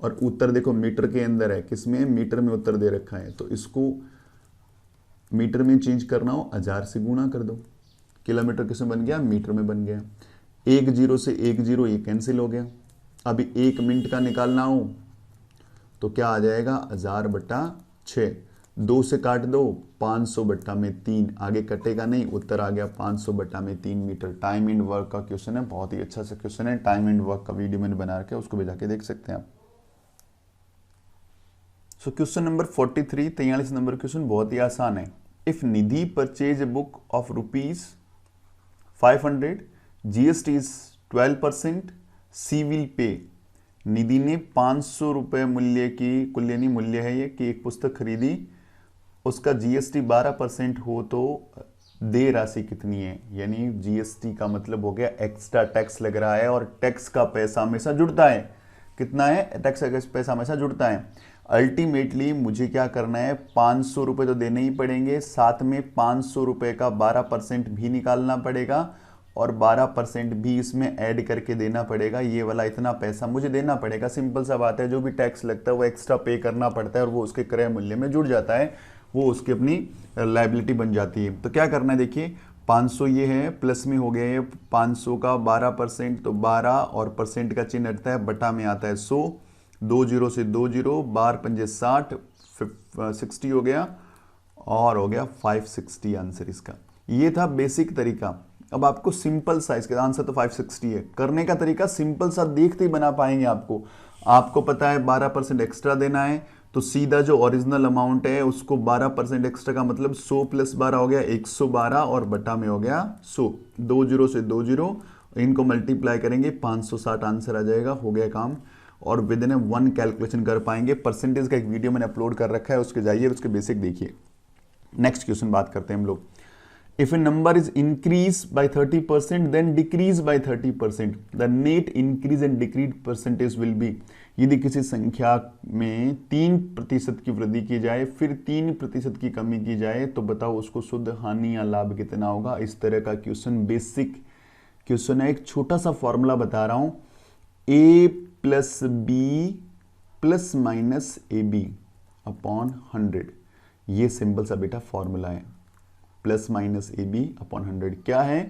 और उत्तर देखो मीटर के अंदर है, किसमें, मीटर में उत्तर दे रखा है। तो इसको मीटर में चेंज करना हो, 1000 से गुणा कर दो। किलोमीटर किसमें बन गया, मीटर में बन गया। 1 0 से 1 0 ये कैंसिल हो गया। अभी 1 मिनट का निकालना हो तो क्या आ जाएगा, 1000/6। 2 से काट दो, 500/3। आगे कटेगा नहीं, उत्तर आ गया 500/3 मीटर। टाइम एंड वर्क का क्वेश्चन है, बहुत ही अच्छा सा क्वेश्चन है। टाइम एंड वर्क का वीडियो मैंने बना रखा है, उसको भी जाके देख सकते हैं आप। So question number 43, 43 number question बहुत ही आसान है। If Nidhi purchase a book of ₹500, GST is 12%, she will pay, Nidhi ने 500 रुपये मूल्य की, कुल्यनी मूल्य है ये, कि एक पुस्तक खरीदी, उसका जीएसटी 12% हो तो देय राशि कितनी है। यानी जीएसटी का मतलब हो गया एक्स्ट्रा टैक्स लग रहा है, और टैक्स का पैसा हमेशा जुड़ता है। कितना है टैक्स का पैसा हमेशा जुड़ता है। अल्टीमेटली मुझे क्या करना है, 500 रुपये तो देने ही पड़ेंगे, साथ में 500 रुपये का 12% भी निकालना पड़ेगा, और 12% भी इसमें ऐड करके देना पड़ेगा। ये वाला इतना पैसा मुझे देना पड़ेगा। सिंपल सा बात है, जो भी टैक्स लगता है वो एक्स्ट्रा पे करना पड़ता है, और वो उसके क्रय मूल्य में जुड़ जाता है, वो उसकी अपनी लायबिलिटी बन जाती है। तो क्या करना है, देखिए 500 ये है, प्लस में हो गया ये 500 का 12%, तो 12 और परसेंट का चिन्ह हटता है, बटा में आता है 100, 2 जीरो से 2 जीरो, 12 पंजे 60, 60 हो गया, और हो गया 560 आंसर इसका। ये था बेसिक तरीका। अब आपको सिंपल सा, इसका आंसर तो 560 है, करने का तरीका सिंपल सा, देखते ही बना पाएंगे। आपको पता है 12% एक्स्ट्रा देना है, तो सीधा जो ओरिजिनल अमाउंट है उसको 12% एक्स्ट्रा का मतलब 100 प्लस 12 हो गया 112, और बटा में हो गया 100, 2 जीरो से 2 जीरो, इनको मल्टीप्लाई करेंगे 560 आंसर आ जाएगा। हो गया काम, और विद इन 1 कैलकुलेशन कर पाएंगे। परसेंटेज का एक वीडियो मैंने अपलोड कर रखा है, उसके जाइए, उसके बेसिक देखिए। नेक्स्ट क्वेश्चन बात करते हैं हम लोग। If a number is increased by 30% then decrease by 30%, the net increase and decrease percentage will be। यदि किसी संख्या में 3% की वृद्धि की जाए फिर 3% की कमी की जाए, तो बताओ उसको शुद्ध हानि या लाभ कितना होगा। इस तरह का क्वेश्चन, बेसिक क्वेश्चन है। एक छोटा सा फॉर्मूला बता रहा हूं, a plus B plus minus A B upon 100। ये सिंपल सा बेटा फॉर्मूला है, plus minus A B upon 100। क्या है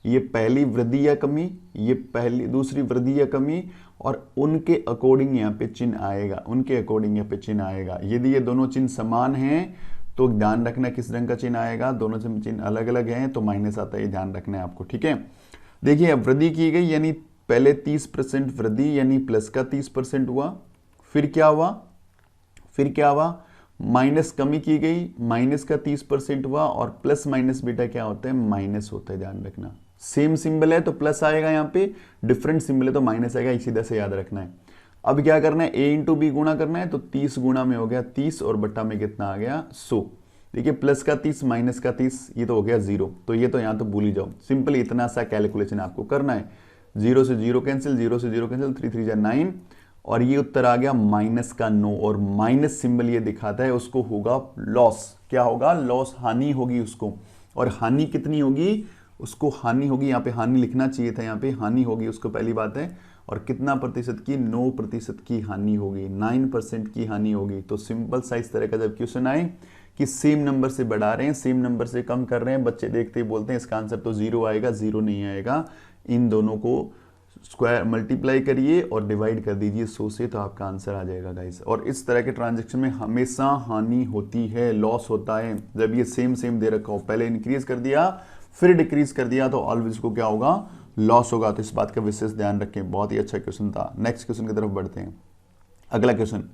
ये, पहली वृद्धि या कमी, ये पहली दूसरी वृद्धि या कमी, और उनके अकॉर्डिंग यहाँ पे चिन्ह आएगा, उनके अकॉर्डिंग यहाँ पे चिन्ह आएगा। यदि ये दोनों चिन्ह समान हैं तो ध्यान रखना किस रंग का चिन्ह आएगा, दोनों चिन्ह अलग अलग हैं तो माइनस आता है, ये ध्यान रखना है आपको, ठीक है। देखिए अब वृद्धि की गई, यानी पहले 30% वृद्धि यानी प्लस का 30% हुआ, फिर क्या हुआ, माइनस कमी की गई, माइनस का 30% हुआ, और प्लस माइनस बेटा क्या होता है, माइनस होता है, ध्यान रखना। सेम सिंबल है तो प्लस आएगा यहाँ पे, डिफरेंट सिंबल है तो माइनस आएगा, सीधा से याद रखना है। अब क्या करना है, a इंटू बी गुणा करना है, तो 30 गुणा में हो गया 30, और बट्टा में कितना आ गया 100। देखिए प्लस का 30 माइनस का 30, ये तो हो गया 0, तो ये तो यहाँ तो भूल ही जाओ। सिंपल इतना सा कैलकुलेशन आपको करना है, 0 से 0 कैंसिल, 0 से 0 कैंसिल, 3 3 9, और ये उत्तर आ गया माइनस का 9, और माइनस सिंबल ये दिखाता है उसको होगा लॉस। क्या होगा, लॉस, हानि होगी उसको। और हानि कितनी होगी, उसको हानि होगी, यहाँ पे हानि लिखना चाहिए था, यहाँ पे हानि होगी उसको, पहली बात है। और कितना प्रतिशत की, 9% की हानि होगी, 9% की हानि होगी। तो सिंपल सा इस तरह का जब क्वेश्चन आए कि सेम नंबर से बढ़ा रहे हैं, सेम नंबर से कम कर रहे हैं, बच्चे देखते ही बोलते हैं इसका आंसर तो 0 आएगा, 0 नहीं आएगा। इन दोनों को स्क्वायर मल्टीप्लाई करिए और डिवाइड कर दीजिए 100 से, तो आपका आंसर आ जाएगा गाइस। और इस तरह के ट्रांजैक्शन में हमेशा हानि होती है, लॉस होता है। जब ये सेम दे रखा हो, पहले इंक्रीज कर दिया फिर डिक्रीज कर दिया, तो ऑलवेज को क्या होगा, लॉस होगा। तो इस बात का विशेष ध्यान रखें, बहुत ही अच्छा क्वेश्चन था। नेक्स्ट क्वेश्चन की तरफ बढ़ते हैं। अगला क्वेश्चन,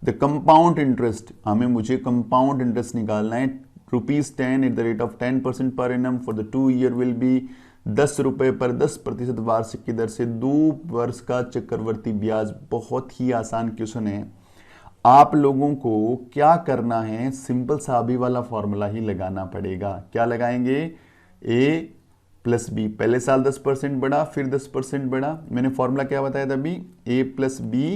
द कंपाउंड इंटरेस्ट, मुझे कंपाउंड इंटरेस्ट निकालना है। ₹10 at the rate of 10% per annum for the 2 year will be 10 रुपए पर 10% वार्षिक की दर से 2 वर्ष का चक्रवर्ती ब्याज। बहुत ही आसान क्वेश्चन है। आप लोगों को क्या करना है, सिंपल सा अभी वाला फॉर्मूला ही लगाना पड़ेगा। क्या लगाएंगे, a प्लस बी, पहले साल 10% बढ़ा फिर 10% बढ़ा। मैंने फॉर्मूला क्या बताया था अभी, a plus B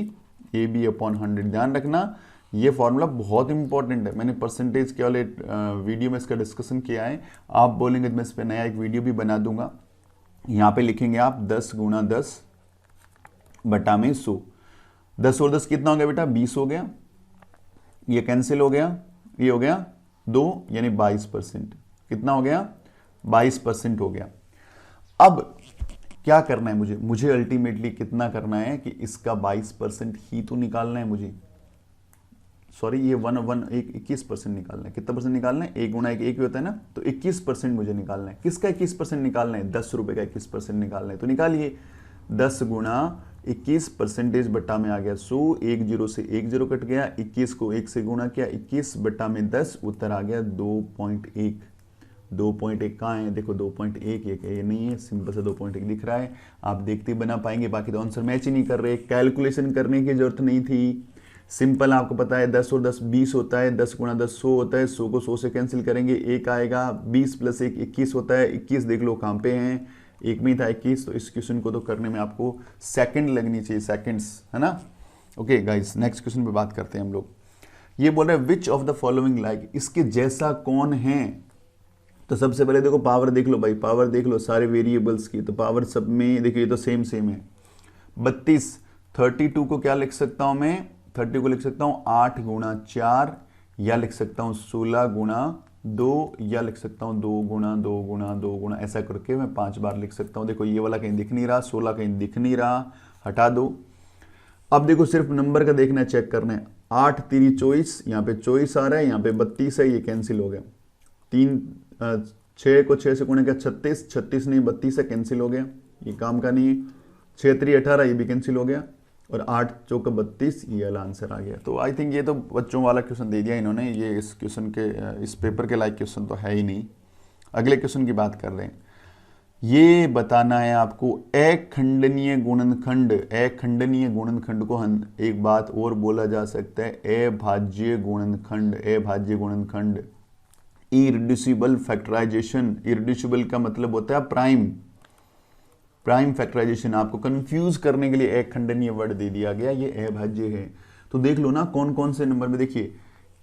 A B upon 100। ध्यान रखना ये फॉर्मूला बहुत इंपॉर्टेंट है। मैंने परसेंटेज के वाले वीडियो में इसका डिस्कशन किया है। आप बोलेंगे तो मैं इस पर नया एक वीडियो भी बना दूंगा। यहाँ पे लिखेंगे आप 10 गुणा 10 बटा में 100। 10 और 10 कितना हो गया बेटा, 20 हो गया। ये कैंसिल हो गया, ये हो गया 2 यानी 22%। कितना हो गया, 22% हो गया। अब क्या करना है मुझे अल्टीमेटली कितना करना है कि इसका 22% ही तो निकालना है मुझे। सॉरी, ये 21% निकालना है। कितना परसेंट निकालना है, 1 गुणा 1 1 होता है ना, तो 21% मुझे निकालना है। किसका 21% निकालना है, 10 रुपए का 21% निकालना है। तो निकालिए, 10 गुणा 21% बट्टा में आ गया 100, 1 0 से 1 0 कट गया, 21 को 1 से गुणा किया, 21 बट्टा में 10, उत्तर आ गया 2.1। 2.1 कहाँ है, देखो 2.1 ये नहीं है, सिंपल से 2.1 दिख रहा है, आप देखते ही बना पाएंगे, बाकी तो आंसर मैच ही नहीं कर रहे, कैलकुलेशन करने की जरूरत नहीं थी, सिंपल आपको पता है 10 और 10 20 होता है, 10 गुणा 10 100 होता है, 100 को 100 से कैंसिल करेंगे, एक आएगा, 20 प्लस 1 21 होता है, 21 देख लो कहाँ पे हैं, एक में ही था 21, तो इस क्वेश्चन को तो करने में आपको सेकंड लगनी चाहिए, सेकंड्स, है ना। ओके गाइस, नेक्स्ट क्वेश्चन पे बात करते हैं हम लोग। ये बोल रहे हैं which of the following like, इसके जैसा कौन है। तो सबसे पहले देखो पावर देख लो भाई, पावर देख लो सारे वेरिएबल्स की, तो पावर सब में देखिए ये तो सेम सेम है। 32, 32 को क्या लिख सकता हूं मैं, 30 को लिख सकता हूं 8 गुणा 4, या लिख सकता हूं 16 गुणा 2, या लिख सकता हूं 2 गुणा 2 गुणा 2 गुणा, ऐसा करके मैं 5 बार लिख सकता हूं। देखो ये वाला कहीं दिख नहीं रहा, 16 कहीं दिख नहीं रहा, हटा दो। अब देखो सिर्फ नंबर का देखना है, चेक करना है, 8 3 24, यहाँ पे 24 आ रहा है, यहाँ पे 32 है, ये कैंसिल हो गया। 6 को 6 से गुणा किया 36, 36 नहीं 32 है, कैंसिल हो गया, ये काम का नहीं है। 6 3 18, ये भी कैंसिल हो गया, और 8 चौका 32, ये वाला आंसर आ गया। तो आई थिंक ये तो बच्चों वाला क्वेश्चन दे दिया इन्होंने, ये इस क्वेश्चन के इस पेपर के लायक क्वेश्चन तो है ही नहीं। अगले क्वेश्चन की बात कर रहे हैं, ये बताना है आपको अखंडनीय गुणनखंड, अखंडनीय गुणनखंड को एक बात और बोला जा सकता है अभाज्य गुणनखंड, अभाज्य गुणनखंड। इरिड्यूसिबल फैक्टराइजेशन, इरिड्यूसिबल का मतलब होता है प्राइम, प्राइम फैक्टराइजेशन, आपको कंफ्यूज करने के लिए अखंडनीय वर्ड दे दिया गया, ये अभाज्य है। तो देख लो ना कौन कौन से नंबर में, देखिए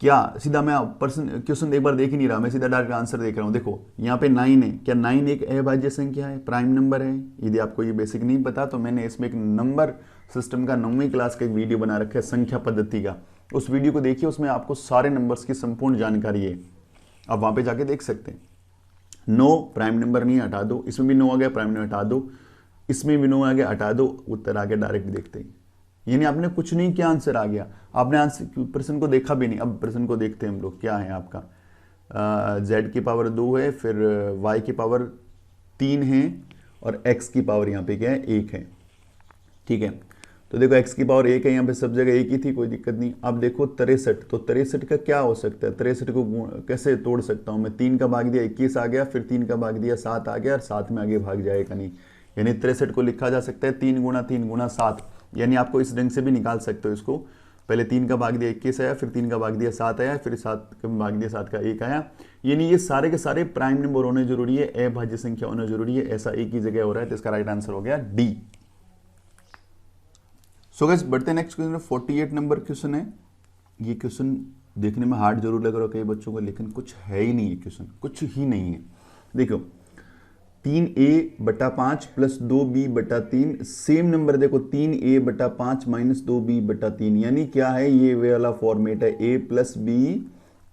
क्या सीधा मैं पर्सन क्वेश्चन एक बार देख ही नहीं रहा, मैं सीधा डायरेक्ट आंसर देख रहा हूं। देखो यहाँ पे 9 है, क्या 9 एक अभाज्य संख्या है, प्राइम नंबर है। यदि आपको ये बेसिक नहीं पता तो मैंने इसमें एक नंबर सिस्टम का 9वीं क्लास का एक वीडियो बना रखा है संख्या पद्धति का, उस वीडियो को देखिए, उसमें आपको सारे नंबर्स की संपूर्ण जानकारी है, आप वहां पे जाके देख सकते हैं। 9 प्राइम नंबर नहीं, हटा दो, इसमें भी 9 आ गया, प्राइम नंबर हटा दो, इसमें भी 9 आ गया, हटा दो, उत्तर आ गया, डायरेक्ट देखते हैं। यानी आपने कुछ नहीं किया, आंसर आ गया, आपने आंसर प्रश्न को देखा भी नहीं। अब प्रश्न को देखते हैं हम लोग, क्या है आपका z की पावर 2 है, फिर y की पावर 3 है, और x की पावर यहाँ पे क्या है 1 है, ठीक है। तो देखो x की पावर 1 है, यहाँ पे सब जगह 1 ही थी, कोई दिक्कत नहीं। अब देखो 63, तो 63 का क्या हो सकता है, 63 को कैसे तोड़ सकता हूँ मैं, 3 का भाग दिया 21 आ गया, फिर 3 का भाग दिया 7 आ गया, और 7 में आगे भाग जाएगा नहीं, यानी 63 को लिखा जा सकता है 3 गुणा 7, यानी आपको इस ढंग से भी निकाल सकते हो इसको, पहले 3 का भाग दिया 21 आया, फिर 3 का भाग दिया 7 आया, फिर 7 का भाग दिया 7 का 1 आया। यानी ये सारे के सारे प्राइम नंबर होने जरूरी है, अभाज्य संख्या होना जरूरी है, ऐसा एक ही जगह हो रहा है, तो इसका राइट आंसर हो गया डी। सो गाइस बढ़ते हैं नेक्स्ट क्वेश्चन, 48 नंबर क्वेश्चन है। ये क्वेश्चन देखने में हार्ड जरूर लग रहा है कई बच्चों को, लेकिन कुछ है ही नहीं, ये क्वेश्चन कुछ ही नहीं है। देखो 3a/5 plus 2b/3, same number देखो 3a/5 माइनस 2b/3, यानी क्या है, ये वे वाला फॉर्मेट है, a plus B,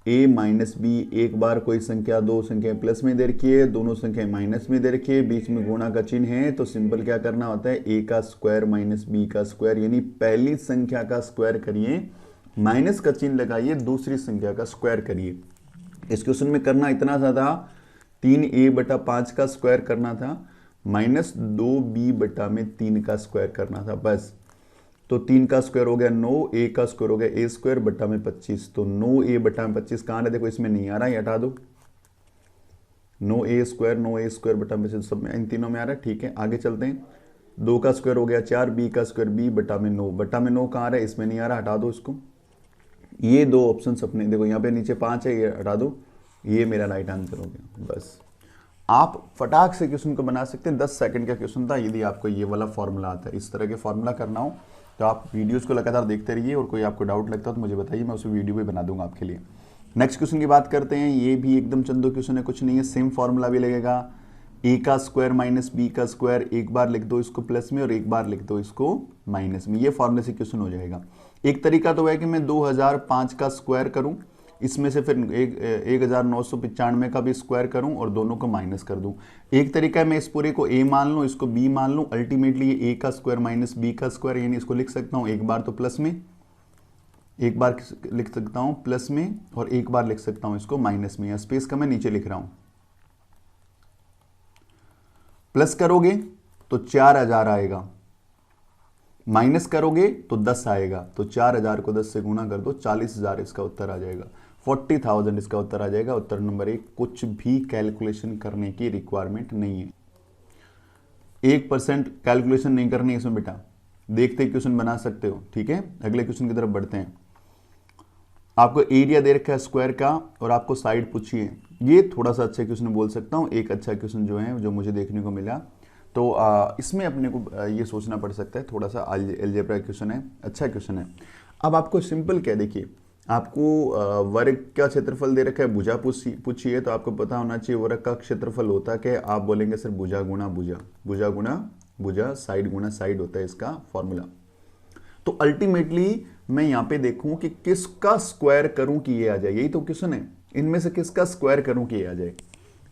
a minus B, एक बार कोई संख्या दो संख्या प्लस में दे रखी है, दोनों संख्या माइनस में दे रखी है, बीच में गुणा का चिन्ह है, तो सिंपल क्या करना होता है, a का स्क्वायर माइनस b का स्क्वायर, यानी पहली संख्या का स्क्वायर करिए, माइनस का चिन्ह लगाइए, दूसरी संख्या का स्क्वायर करिए। इस क्वेश्चन में करना इतना सा था, 3a/5 का स्क्वायर करना था, माइनस 2b/3 का स्क्वायर करना था, बस। तो 3 का स्क्वायर हो गया 9, a का स्क्वायर हो गया a स्क्वायर बटा में 25, तो 9a/25 कहाँ है, देखो इसमें नहीं आ रहा है, हटा दो, 9a स्क्वायर बटा में 25 सब में, इन तीनों में आ रहा है, ठीक है। आगे चलते हैं, 2 का स्क्वायर हो गया 4, b का स्क्वायर b बटा में 9 कहाँ आ रहा है, इसमें नहीं आ रहा, हटा दो इसको। ये दो ऑप्शन अपने देखो, यहाँ पे नीचे 5 है, ये हटा दो, ये मेरा राइट आंसर हो गया, बस। आप फटाक से क्वेश्चन को बना सकते हैं, 10 सेकंड का क्वेश्चन था। यदि आपको ये वाला फॉर्मूला आता है, इस तरह के फॉर्मूला करना हो तो आप वीडियोस को लगातार देखते रहिए, और कोई आपको डाउट लगता है तो मुझे बताइए, मैं उस वीडियो भी बना दूंगा आपके लिए। नेक्स्ट क्वेश्चन की बात करते हैं, ये भी एकदम चंदो क्वेश्चन है, कुछ नहीं है, सेम फॉर्मूला भी लगेगा, a का स्क्वायर माइनस b का स्क्वायर, एक बार लिख दो इसको प्लस में और एक बार लिख दो इसको माइनस में, ये फॉर्मूले से क्वेश्चन हो जाएगा। एक तरीका तो है कि मैं 2005 का स्क्वायर करूं, इसमें से फिर 1995 का भी स्क्वायर करूं और दोनों को माइनस कर दूं। एक तरीका है मैं इस पूरे को a मान लूं, इसको b मान लूं, अल्टीमेटली ये a का स्क्वायर माइनस b का स्क्वायर, यानी इसको लिख सकता हूं एक बार तो प्लस में, एक बार लिख सकता हूं प्लस में, और एक बार लिख सकता हूं इसको माइनस में, या स्पेस का मैं नीचे लिख रहा हूं। प्लस करोगे तो 4000 आएगा, माइनस करोगे तो 10 आएगा, तो 4000 को 10 से गुणा कर दो, 40,000 इसका उत्तर आ जाएगा। 40,000 इसका उत्तर आ जाएगा। उत्तर नंबर 1, कुछ भी कैलकुलेशन करने की रिक्वायरमेंट नहीं है। 1% कैलकुलेशन नहीं करनी है इसमें बेटा, देखते क्वेश्चन बना सकते हो। ठीक है, अगले क्वेश्चन की तरफ बढ़ते हैं। आपको एरिया दे रखा है स्क्वायर का और आपको साइड पूछी है। ये थोड़ा सा अच्छा क्वेश्चन बोल सकता हूँ, एक अच्छा क्वेश्चन जो है जो मुझे देखने को मिला। तो इसमें अपने को ये सोचना पड़ सकता है, थोड़ा सा अलजेब्रा क्वेश्चन है, अच्छा क्वेश्चन है। अब आपको सिंपल क्या, देखिए आपको वर्ग का क्षेत्रफल दे रखा है, भुजा पूछी है, तो आपको पता होना चाहिए वर्ग का क्षेत्रफल होता क्या है। आप बोलेंगे सर भुजा गुणा भुजा, भुजा गुणा भुजा, साइड गुणा साइड होता है इसका फॉर्मूला। तो अल्टीमेटली मैं यहाँ पे देखूं कि किसका स्क्वायर करूं कि ये आ जाए, यही तो क्वेश्चन है, इनमें से किसका स्क्वायर करूं कि ये आ जाए।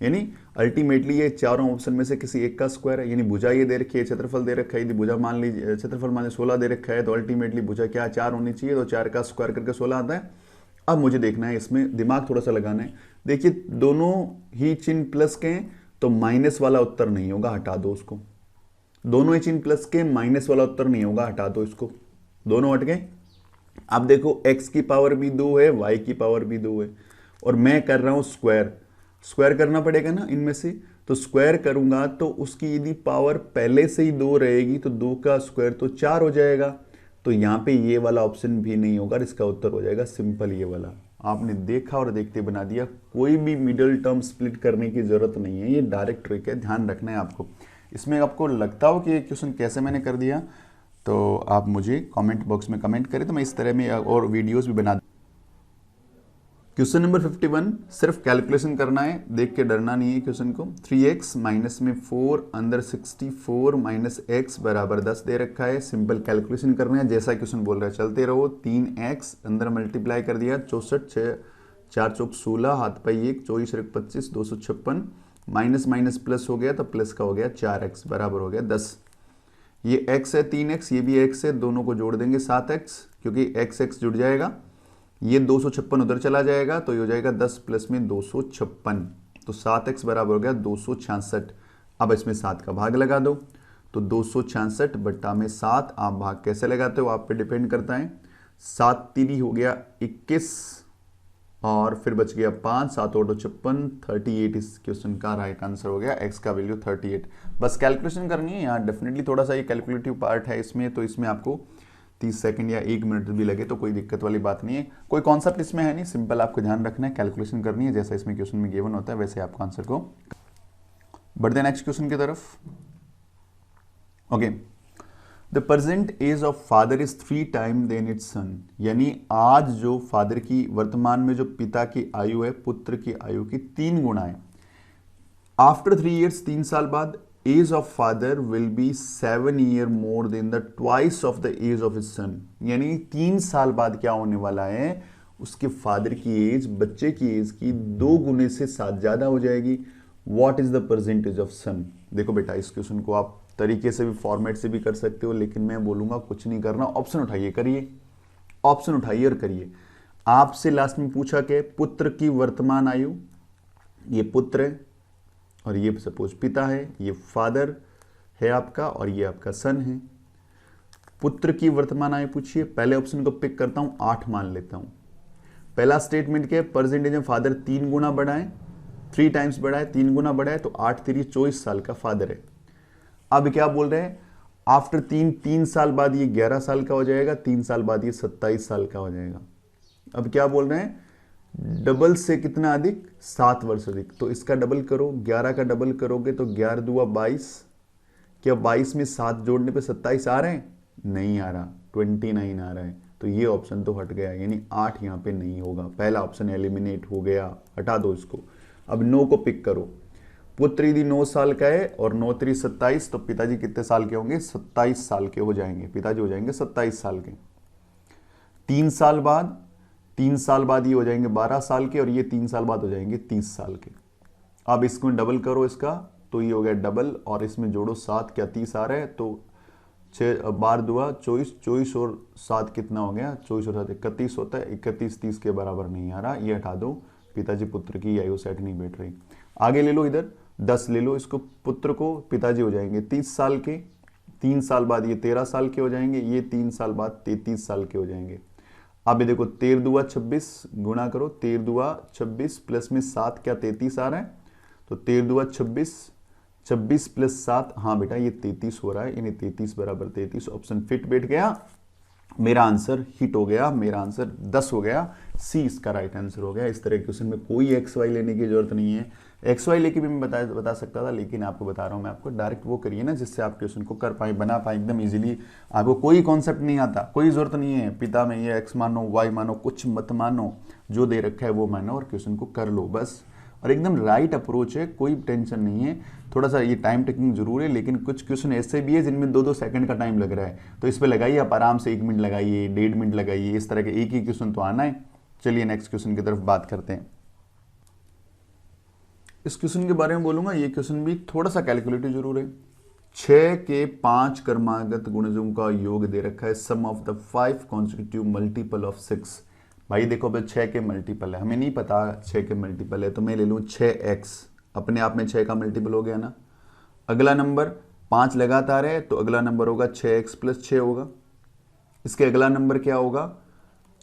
यानी अल्टीमेटली ये चारों ऑप्शन में से किसी एक का स्क्वायर है। यानी भुजा ये दे रखी है, क्षेत्रफल दे रखा है, यदि भुजा मान लीजिए क्षेत्रफल मान लीजिए 16 दे रखा है, तो अल्टीमेटली भुजा क्या 4 होनी चाहिए, तो 4 का स्क्वायर करके 16 आता है। अब मुझे देखना है, इसमें दिमाग थोड़ा सा लगाना है। देखिए दोनों ही चिन्ह प्लस के हैं, तो माइनस वाला उत्तर नहीं होगा, हटा दो उसको। दोनों ही चिन्ह प्लस के, माइनस वाला उत्तर नहीं होगा, हटा दो इसको, दोनों हट गए। अब देखो x की पावर भी 2 है, y की पावर भी 2 है, और मैं कर रहा हूं स्क्वायर। स्क्वायर करना पड़ेगा ना इनमें से, तो स्क्वायर करूंगा तो उसकी यदि पावर पहले से ही 2 रहेगी तो 2 का स्क्वायर तो 4 हो जाएगा। तो यहाँ पे ये वाला ऑप्शन भी नहीं होगा, इसका उत्तर हो जाएगा सिंपल ये वाला। आपने देखा और देखते बना दिया, कोई भी मिडिल टर्म स्प्लिट करने की जरूरत नहीं है, ये डायरेक्ट ट्रिक है, ध्यान रखना है आपको। इसमें आपको लगता हो कि ये क्वेश्चन कैसे मैंने कर दिया, तो आप मुझे कमेंट बॉक्स में कमेंट करें, तो मैं इस तरह में और वीडियोस भी बना। क्वेश्चन नंबर 51, सिर्फ कैलकुलेशन करना है, देख के डरना नहीं है क्वेश्चन को। 3x माइनस में 4 अंदर 64 माइनस x बराबर 10 दे रखा है। सिंपल कैलकुलेशन करना है, जैसा क्वेश्चन बोल रहा है चलते रहो। 3x अंदर मल्टीप्लाई कर दिया, 64 6 4 चौक 16, हाथ पाई 1, 24 25, 256, माइनस माइनस प्लस हो गया, तो प्लस का हो गया 4x बराबर हो गया 10। ये x है 3x, ये भी x है, दोनों को जोड़ देंगे 7x, क्योंकि x x जुड़ जाएगा। ये 256 उधर चला जाएगा, तो ये हो जाएगा 10 प्लस में 256, तो 7x बराबर हो गया 266। अब इसमें 7 का भाग लगा दो, तो 266 बट्टा में 7। आप भाग कैसे लगाते हो आप पे डिपेंड करता है। 7 3 हो गया 21, और फिर बच गया 5, 7 और 56, 38 इस क्वेश्चन का राइट आंसर हो गया। x का वैल्यू 38। बस कैलकुलेशन करनी है यहाँ, डेफिनेटली थोड़ा सा ये कैलकुलेटिव पार्ट है इसमें, तो इसमें आपको 30 सेकंड या 1 मिनट भी लगे तो कोई दिक्कत वाली बात नहीं है। कोई कॉन्सेप्ट इसमें है नहीं, सिंपल आपको ध्यान रखना है, कैलकुलेशन करनी है, जैसा इसमें क्वेश्चन में गिवन होता है वैसे आपको आंसर को। बढ़ते हैं नेक्स्ट क्वेश्चन की तरफ। Okay, the present age of father is 3 time then its son. यानी आज जो फादर की, वर्तमान में जो पिता की आयु है, पुत्र की आयु की 3 गुना है। आफ्टर 3 ईयर्स, 3 साल बाद, age of father will be 7 year more than the twice of the age of his son. यानी 3 साल बाद क्या होने वाला है, उसके फादर की एज बच्चे की एज की 2 गुने से 7 ज्यादा हो जाएगी। What is the percentage of son. देखो बेटा, इस क्वेश्चन को आप तरीके से भी, फॉर्मेट से भी कर सकते हो, लेकिन मैं बोलूंगा कुछ नहीं करना, ऑप्शन उठाइए, करिए, ऑप्शन उठाइए और करिए। आपसे लास्ट में पूछा कि पुत्र की वर्तमान आयु, ये पुत्र है और ये सपोज पिता है, ये फादर है आपका और ये आपका सन है। पुत्र की वर्तमान आयु पूछिए, पहले ऑप्शन को पिक करता हूं, 8 मान लेता हूं। पहला स्टेटमेंट क्या है, परसेंटेज में फादर 3 गुना बढ़ा है, 3 टाइम्स बढ़ा है, 3 गुना बढ़ा है, तो 8 3 24 साल का फादर है। अब क्या बोल रहे हैं, आफ्टर 3 साल बाद ये 11 साल का हो जाएगा, 3 साल बाद ये 27 साल का हो जाएगा। अब क्या बोल रहे हैं, डबल से कितना अधिक, 7 वर्ष अधिक, तो इसका डबल करो, 11 का डबल करोगे तो 11 दूआ 22। क्या 22 में 7 जोड़ने पे 27 आ रहे हैं, नहीं आ रहा, 29 आ रहा है, तो ये ऑप्शन तो हट गया, यानी 8 यहाँ पे नहीं होगा, पहला ऑप्शन एलिमिनेट हो गया, हटा दो इसको। अब 9 को पिक करो, पुत्र यदि 9 साल का है और 9 3 27, तो पिताजी कितने साल के होंगे, 27 साल के हो जाएंगे, पिताजी हो जाएंगे 27 साल के। 3 साल बाद, 3 साल बाद ये हो जाएंगे 12 साल के, और ये 3 साल बाद हो जाएंगे 30 साल के। अब इसमें डबल करो इसका, तो ये हो गया डबल, और इसमें जोड़ो 7, क्या 30 आ रहा है, तो 6 12 दुआ 24, 24 और 7 कितना हो गया, 24 और 7 31 होता है, 31 30 के बराबर नहीं आ रहा, ये हटा दो, पिताजी पुत्र की आयु सेट नहीं बैठ रही। आगे ले लो, इधर 10 ले लो, इसको पुत्र को, पिताजी हो जाएंगे 30 साल के, 3 साल बाद ये 13 साल के हो जाएंगे, ये 3 साल बाद 33 साल के हो जाएंगे। अब ये देखो 13 दूआ 26 गुणा करो, 13 दूआ 26 प्लस में 7 क्या 33 आ रहा है, तो 13 दूआ 26, 26 प्लस 7, हाँ बेटा ये 33 हो रहा है, यानी 33 बराबर 33, ऑप्शन फिट बैठ गया, मेरा आंसर हिट हो गया, मेरा आंसर 10 हो गया, सी इसका राइट आंसर हो गया। इस तरह के क्वेश्चन में कोई एक्स वाई लेने की जरूरत नहीं है, एक्स वाई लेके भी मैं बता सकता था, लेकिन आपको बता रहा हूं मैं आपको, डायरेक्ट वो करिए ना जिससे आप क्वेश्चन को कर पाए, बना पाए एकदम इजीली। आपको कोई कॉन्सेप्ट नहीं आता, कोई जरूरत नहीं है पिता में ये एक्स मानो वाई मानो, कुछ मत मानो, जो दे रखा है वो मानो और क्वेश्चन को कर लो बस। और एकदम राइट अप्रोच है, कोई टेंशन नहीं है। थोड़ा सा ये टाइम टेकिंग जरूर है, लेकिन कुछ क्वेश्चन ऐसे भी है जिनमें 2-2 सेकंड का टाइम लग रहा है, तो इस पे लगाइए आप आराम से, 1 मिनट लगाइए, 1.5 मिनट लगाइए, इस तरह के एक ही क्वेश्चन तो आना है। चलिए नेक्स्ट क्वेश्चन की तरफ बात करते हैं। इस क्वेश्चन के बारे में बोलूंगा, ये क्वेश्चन भी थोड़ा सा कैलकुलेटिव जरूर है। 6 के 5 क्रमागत गुणजों का योग दे रखा है, sum of the 5 consecutive multiple of 6। भाई देखो भाई 6 के मल्टीपल है, हमें नहीं पता 6 के मल्टीपल है, तो मैं ले लूँ 6x, अपने आप में 6 का मल्टीपल हो गया ना। अगला नंबर 5 लगातार है, तो अगला नंबर होगा 6x प्लस 6 होगा। इसके अगला नंबर क्या होगा,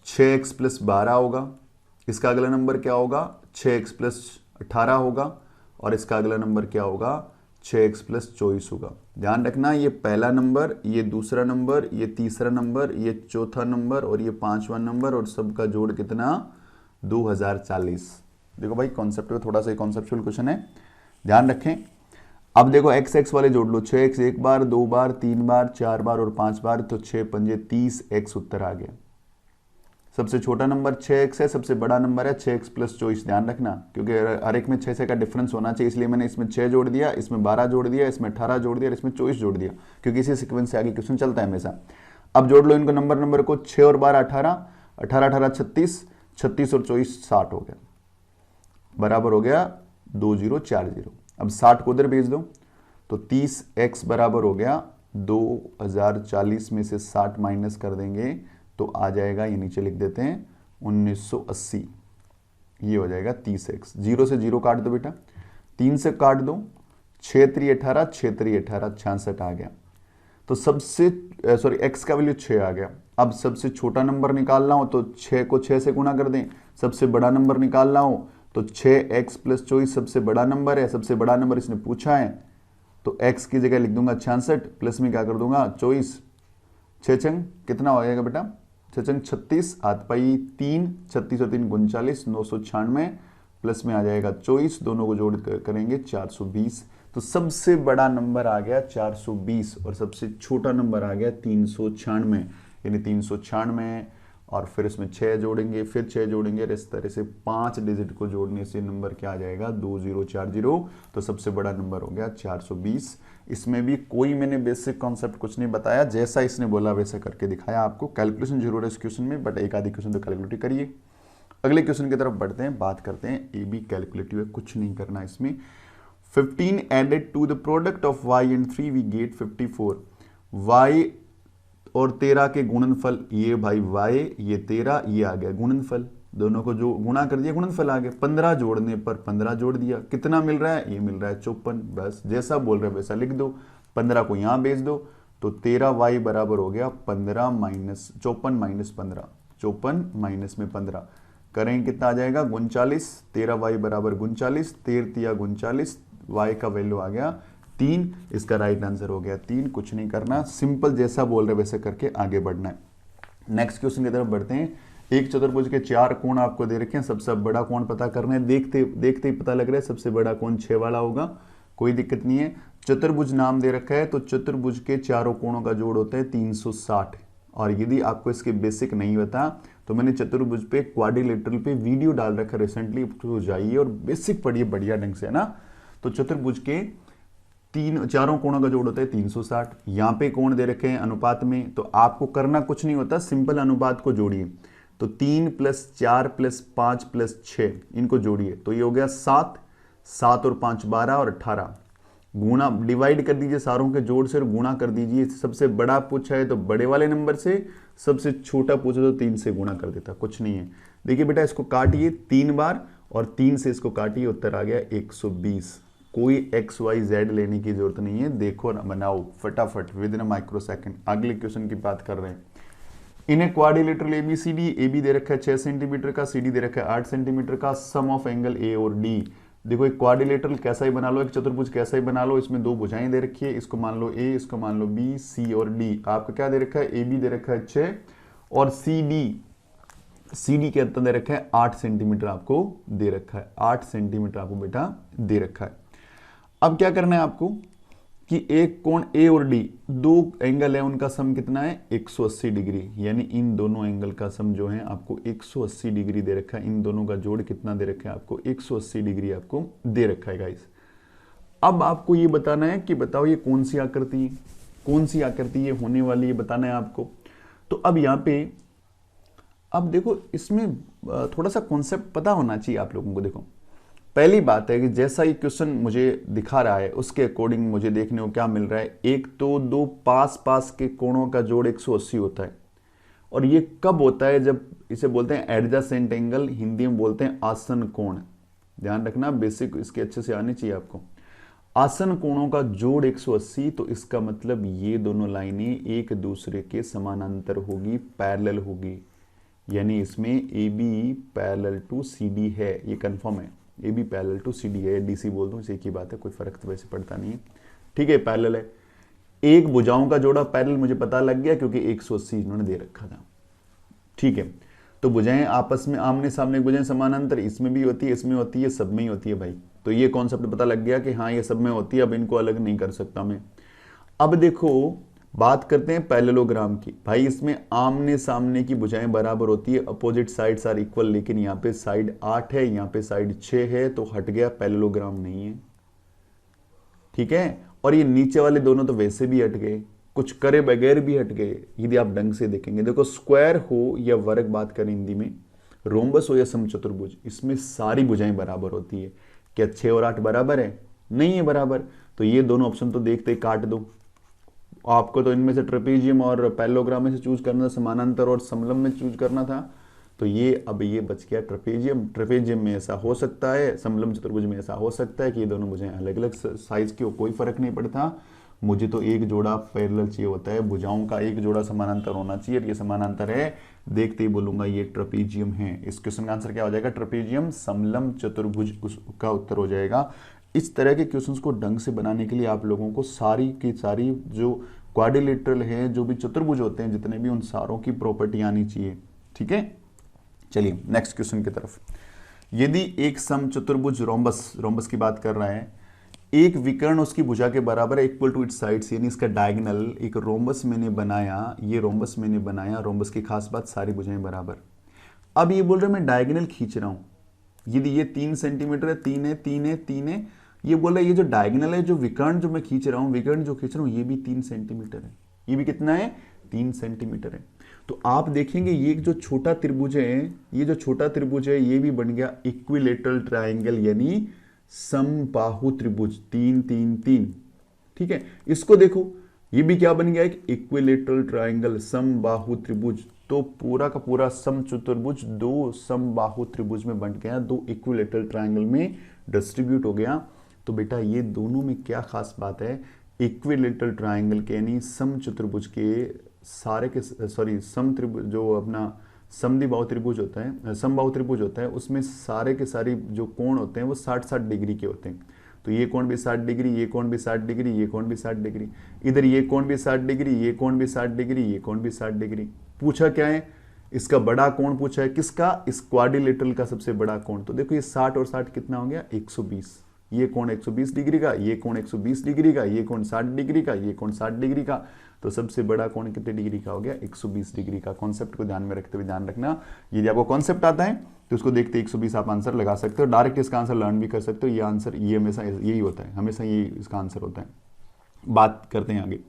6x प्लस 12 होगा। इसका अगला नंबर क्या होगा, 6x प्लस 18 होगा। और इसका अगला नंबर क्या होगा, 6x प्लस 24 होगा। ध्यान रखना, ये पहला नंबर, ये दूसरा नंबर, ये तीसरा नंबर, ये चौथा नंबर और ये 5वां नंबर, और सबका जोड़ कितना, 2040। देखो भाई कॉन्सेप्ट में थोड़ा सा कॉन्सेप्चुअल क्वेश्चन है, ध्यान रखें। अब देखो एक्स एक्स वाले जोड़ लो, 6x 1 बार, 2 बार, 3 बार, 4 बार और 5 बार, तो 6 पंजे 30x उत्तर आ गया। सबसे छोटा नंबर 6x है, सबसे बड़ा नंबर है 6x प्लस 24। ध्यान रखना, क्योंकि हर एक में 6 से का डिफरेंस होना चाहिए, इसलिए मैंने इसमें 6 जोड़ दिया, इसमें 12 जोड़ दिया, इसमें 18 जोड़ दिया और इसमें 24 जोड़ दिया, क्योंकि इसी सीक्वेंस से आगे क्वेश्चन चलता है हमेशा। अब जोड़ लो इनको नंबर को, 6 और 12 18, 18 18 36, 36 और 24 60 हो गया, बराबर हो गया 2040। अब 60 को उधर भेज दो, तो 30x बराबर हो गया 2040 में से 60 माइनस कर देंगे तो आ जाएगा, ये नीचे लिख देते हैं 1980, ये हो जाएगा 30x। 0 से 0 काट दो बेटा, 3 से काट दो, 6 3 18, 6 3 18, 66 आ गया। तो सबसे x का वैल्यू 6 आ गया। अब सबसे छोटा नंबर निकालना हो तो 6 को 6 से गुणा कर दें, सबसे बड़ा नंबर निकालना हो तो 6x प्लस 24 सबसे बड़ा नंबर है, सबसे बड़ा नंबर इसने पूछा है, तो x की जगह लिख दूंगा 66, प्लस में क्या कर दूंगा 24, 6 छंग कितना हो जाएगा बेटा, 6 छंग 36, हाथ पाई 3, 36 और 3 39, 996, प्लस में आ जाएगा 24, दोनों को जोड़ करेंगे 420। तो सबसे बड़ा नंबर आ गया 420 और सबसे छोटा नंबर आ गया 396, यानी 396, और फिर इसमें 6 जोड़ेंगे, फिर 6 जोड़ेंगे, इस तरह से 5 डिजिट को जोड़ने से नंबर क्या आ जाएगा 2040। तो सबसे बड़ा नंबर हो गया 420। इसमें भी कोई मैंने बेसिक कॉन्सेप्ट कुछ नहीं बताया, जैसा इसने बोला वैसा करके दिखाया आपको। कैलकुलेशन जरूर है इस क्वेश्चन में, बट एक आधी क्वेश्चन तो कैलकुलेट करिए। अगले क्वेश्चन की तरफ बढ़ते हैं, बात करते हैं। ए भी कैलकुलेटिव है, कुछ नहीं करना इसमें। 15 added to the product of y and 3 we get 54। y और 13 के गुणनफल, ये भाई y, ये 13, ये आ गया गुणनफल, दोनों को जो गुणा कर दिया गुणनफल आ गया। 15 जोड़ने पर 15 जोड़ दिया, कितना मिल रहा है, ये मिल रहा है 54। बस जैसा बोल रहे हैं वैसा लिख दो, 15 को यहाँ भेज दो, तो 13y बराबर हो गया 54 माइनस 15, 54 माइनस में 15 करेंगे कितना आ जाएगा 39। 13y बराबर 39, 13 39, y का वैल्यू आ गया 3, इसका राइट आंसर हो गया 3। कुछ नहीं करना, सिंपल जैसा बोल रहे वैसे करके आगे बढ़ना है। नेक्स्ट क्वेश्चन की तरफ बढ़ते हैं। एक चतुर्भुज के 4 कोण आपको दे रखे हैं, सबसे बड़ा कोण पता करना है। देखते देखते ही पता लग रहा है सबसे बड़ा कोण 6 वाला होगा, कोई दिक्कत नहीं है। चतुर्भुज नाम दे रखा है, तो चतुर्भुज के चारों कोणों का जोड़ होता है 360। और यदि आपको इसके बेसिक नहीं बता तो मैंने चतुर्भुज पे क्वाड्रिलेटरल पे वीडियो डाल रखा रिसेंटली, तो जाइए और बेसिक पढ़िए बढ़िया ढंग से, है ना। तो चतुर्भुज के चारों कोणों का जोड़ होता है 360। यहाँ पे कोण दे रखे हैं अनुपात में, तो आपको करना कुछ नहीं होता, सिंपल अनुपात को जोड़िए। तो 3 + 4 + 5 + 6 इनको जोड़िए, तो ये हो गया 7, 7 और 5 12 और 18। गुणा डिवाइड कर दीजिए सारों के जोड़ से और गुणा कर दीजिए। सबसे बड़ा पूछा है तो बड़े वाले नंबर से, सबसे छोटा पूछा तो 3 से गुणा कर देता, कुछ नहीं है। देखिए बेटा इसको काटिए 3 बार और 3 से इसको काटिए, उत्तर आ गया 120। कोई x y z लेने की जरूरत नहीं है, देखो ना बनाओ फटाफट विद इन माइक्रो सेकंड। अगले क्वेश्चन की बात कर रहे हैं। In a quadrilateral ABCD, A B दे रखा है 6 सेंटीमीटर का, सी डी दे रखा है 8 सेंटीमीटर का, सम ऑफ एंगल ए और डी। देखो एक क्वाड्रिलेटरल कैसा ही बना लो, एक चतुर्भुज कैसा ही बना लो, इसमें दो भुजाएं दे रखी है, इसको मान लो ए, इसको मान लो बी, सी और डी। आपका क्या दे रखा है, ए बी दे रखा है 6 और सी डी के अंदर दे रखा है 8 सेंटीमीटर आपको दे रखा है, 8 सेंटीमीटर आपको बेटा दे रखा है। अब क्या करना है आपको कि एक कोण ए और डी, दो एंगल है, उनका सम कितना है 180 डिग्री, यानी इन दोनों एंगल का सम जो है आपको 180 डिग्री दे रखा है। इन दोनों का जोड़ कितना दे रखा है आपको 180 डिग्री आपको दे रखा है गाइस। अब आपको ये बताना है कि बताओ ये कौन सी आकृति ये होने वाली है, बताना है आपको। तो अब यहाँ पे अब देखो इसमें थोड़ा सा कॉन्सेप्ट पता होना चाहिए आप लोगों को। देखो पहली बात है कि जैसा ये क्वेश्चन मुझे दिखा रहा है उसके अकॉर्डिंग मुझे देखने को क्या मिल रहा है, एक तो दो पास के कोणों का जोड़ 180 होता है। और ये कब होता है, जब इसे बोलते हैं एडजेसेंट एंगल, हिंदी में बोलते हैं आसन कोण। ध्यान रखना, बेसिक इसके अच्छे से आने चाहिए आपको। आसन कोणों का जोड़ 180, तो इसका मतलब ये दोनों लाइनें एक दूसरे के समानांतर होगी, पैरेलल होगी, यानी इसमें A B parallel to C D है, ये कंफर्म है। A B parallel to C D है, डीसी बोल दूं, एक ही बात है, कोई फर्क तो वैसे पड़ता नहीं है। ठीक है, पैरेलल है। एक भुजाओं का जोड़ा पैरेलल मुझे पता लग गया क्योंकि 180 इन्होंने दे रखा था। ठीक है, तो भुजाएं आपस में आमने सामने भुजाएं समानांतर, इसमें भी होती है, इसमें होती है, सब में ही होती है भाई। तो ये कॉन्सेप्ट पता लग गया कि हाँ ये सब में होती है, अब इनको अलग नहीं कर सकता मैं। अब देखो बात करते हैं पैरेललोग्राम की। भाई इसमें आमने सामने की भुजाएं बराबर होती है, अपोजिट साइड्स आर इक्वल, लेकिन यहाँ पे साइड 8 है, यहाँ पे साइड 6 है, तो हट गया, पैरेललोग्राम नहीं है। ठीक है, और ये नीचे वाले दोनों तो वैसे भी हट गए, कुछ करे बगैर भी हट गए, यदि आप ढंग से देखेंगे। देखो स्क्वायर हो या वर्ग, बात करें हिंदी में, रोम्बस हो या समचतुर्भुज, इसमें सारी भुजाएं बराबर होती है। क्या 6 और 8 बराबर है? नहीं है बराबर। तो ये दोनों ऑप्शन तो देखते ही काट दो। आपको तो इनमें से ट्रेपेजियम और पैरेललोग्राम में से चूज करना था, समानांतर और समलंब में चूज करना था। तो ये अब ये बच गया ट्रेपेजियम में ऐसा हो सकता है, समलंब चतुर्भुज में ऐसा हो सकता है कि ये दोनों भुजाएं अलग अलग साइज की हो, कोई फर्क नहीं पड़ता। मुझे तो एक जोड़ा पैरेलल चाहिए होता है, भुजाओं का एक जोड़ा समानांतर होना चाहिए, और ये समानांतर है, देखते ही बोलूंगा ये ट्रेपेजियम है। इस क्वेश्चन का आंसर क्या हो जाएगा? ट्रेपेजियम समलंब चतुर्भुज का उत्तर हो जाएगा। इस तरह के क्वेश्चंस को ढंग से बनाने के लिए आप लोगों को सारी की सारी जो क्वाड्रिलेटरल है, जो भी चतुर्भुज होते हैं जितने भी, उन सारों की प्रॉपर्टी आनी चाहिए। ठीक है, चलिए नेक्स्ट क्वेश्चन की तरफ। यदि एक समचतुर्भुज रोम्बस की बात कर रहा है, एक विकर्ण उसकी भुजा के बराबर है, इक्वल टू इट्स साइड्स, यानी इसका डायगोनल, एक रोम्बस मैंने बनाया, ये रोम्बस मैंने बनाया, रोम्बस की खास बात सारी भुजाएं बराबर। अब ये बोल रहे मैं डायगोनल खींच रहा हूं, यदि ये 3 सेंटीमीटर है, 3 है, ये बोल रहा है ये जो डायगोनल है, जो विकर्ण जो मैं खींच रहा हूं, विकर्ण जो खींच रहा हूं, ये भी 3 सेंटीमीटर है, ये भी कितना है? 3 सेंटीमीटर है। तो आप देखेंगे ये जो छोटा त्रिभुज है, ये जो छोटा त्रिभुज है, ये भी बन गया इक्विलेटरल ट्रायंगल, यानी समबाहु त्रिभुज, 3 3 3। ठीक है, इसको देखो, ये भी क्या बन गया? एक इक्विलेटरल ट्रायंगल, समबाहु त्रिभुज। तो पूरा का पूरा समचतुर्भुज 2 समबाहु त्रिभुज में बंट गया, 2 इक्विलेटरल ट्रायंगल में डिस्ट्रीब्यूट हो गया। तो बेटा ये दोनों में क्या खास बात है? इक्विलेटरल ट्रायंगल के यानी समचतुर्भुज के सारे के सम त्रिभुज, जो अपना समद्विबाहु त्रिभुज होता है, समबाहु त्रिभुज होता है, उसमें सारे के सारे जो कोण होते हैं वो 60-60 डिग्री के होते हैं। तो ये कोण भी 60 डिग्री, ये कोण भी 60 डिग्री, ये कोण भी 60 डिग्री, इधर ये कोण भी 60 डिग्री, ये कोण भी 60 डिग्री, ये कोण भी 60 डिग्री। पूछा क्या है? इसका बड़ा कोण पूछा है, किसका? इस क्वाड्रिलेटरल का सबसे बड़ा कोण। तो देखो ये 60 और 60 कितना हो गया? 120। ये कोण 120 डिग्री का, ये कोण 120 डिग्री का, ये कोण 60 डिग्री का, ये कोण 60 डिग्री का। तो सबसे बड़ा कोण कितने डिग्री का हो गया? 120 डिग्री का। कॉन्सेप्ट को ध्यान में रखते हुए ध्यान रखना, यदि आपको कॉन्सेप्ट आता है तो उसको देखते 120 आप आंसर लगा सकते हो, डायरेक्ट इसका आंसर लर्न भी कर सकते हो। ये आंसर ये हमेशा यही होता है, हमेशा ये इसका आंसर होता है। बात करते हैं आगे।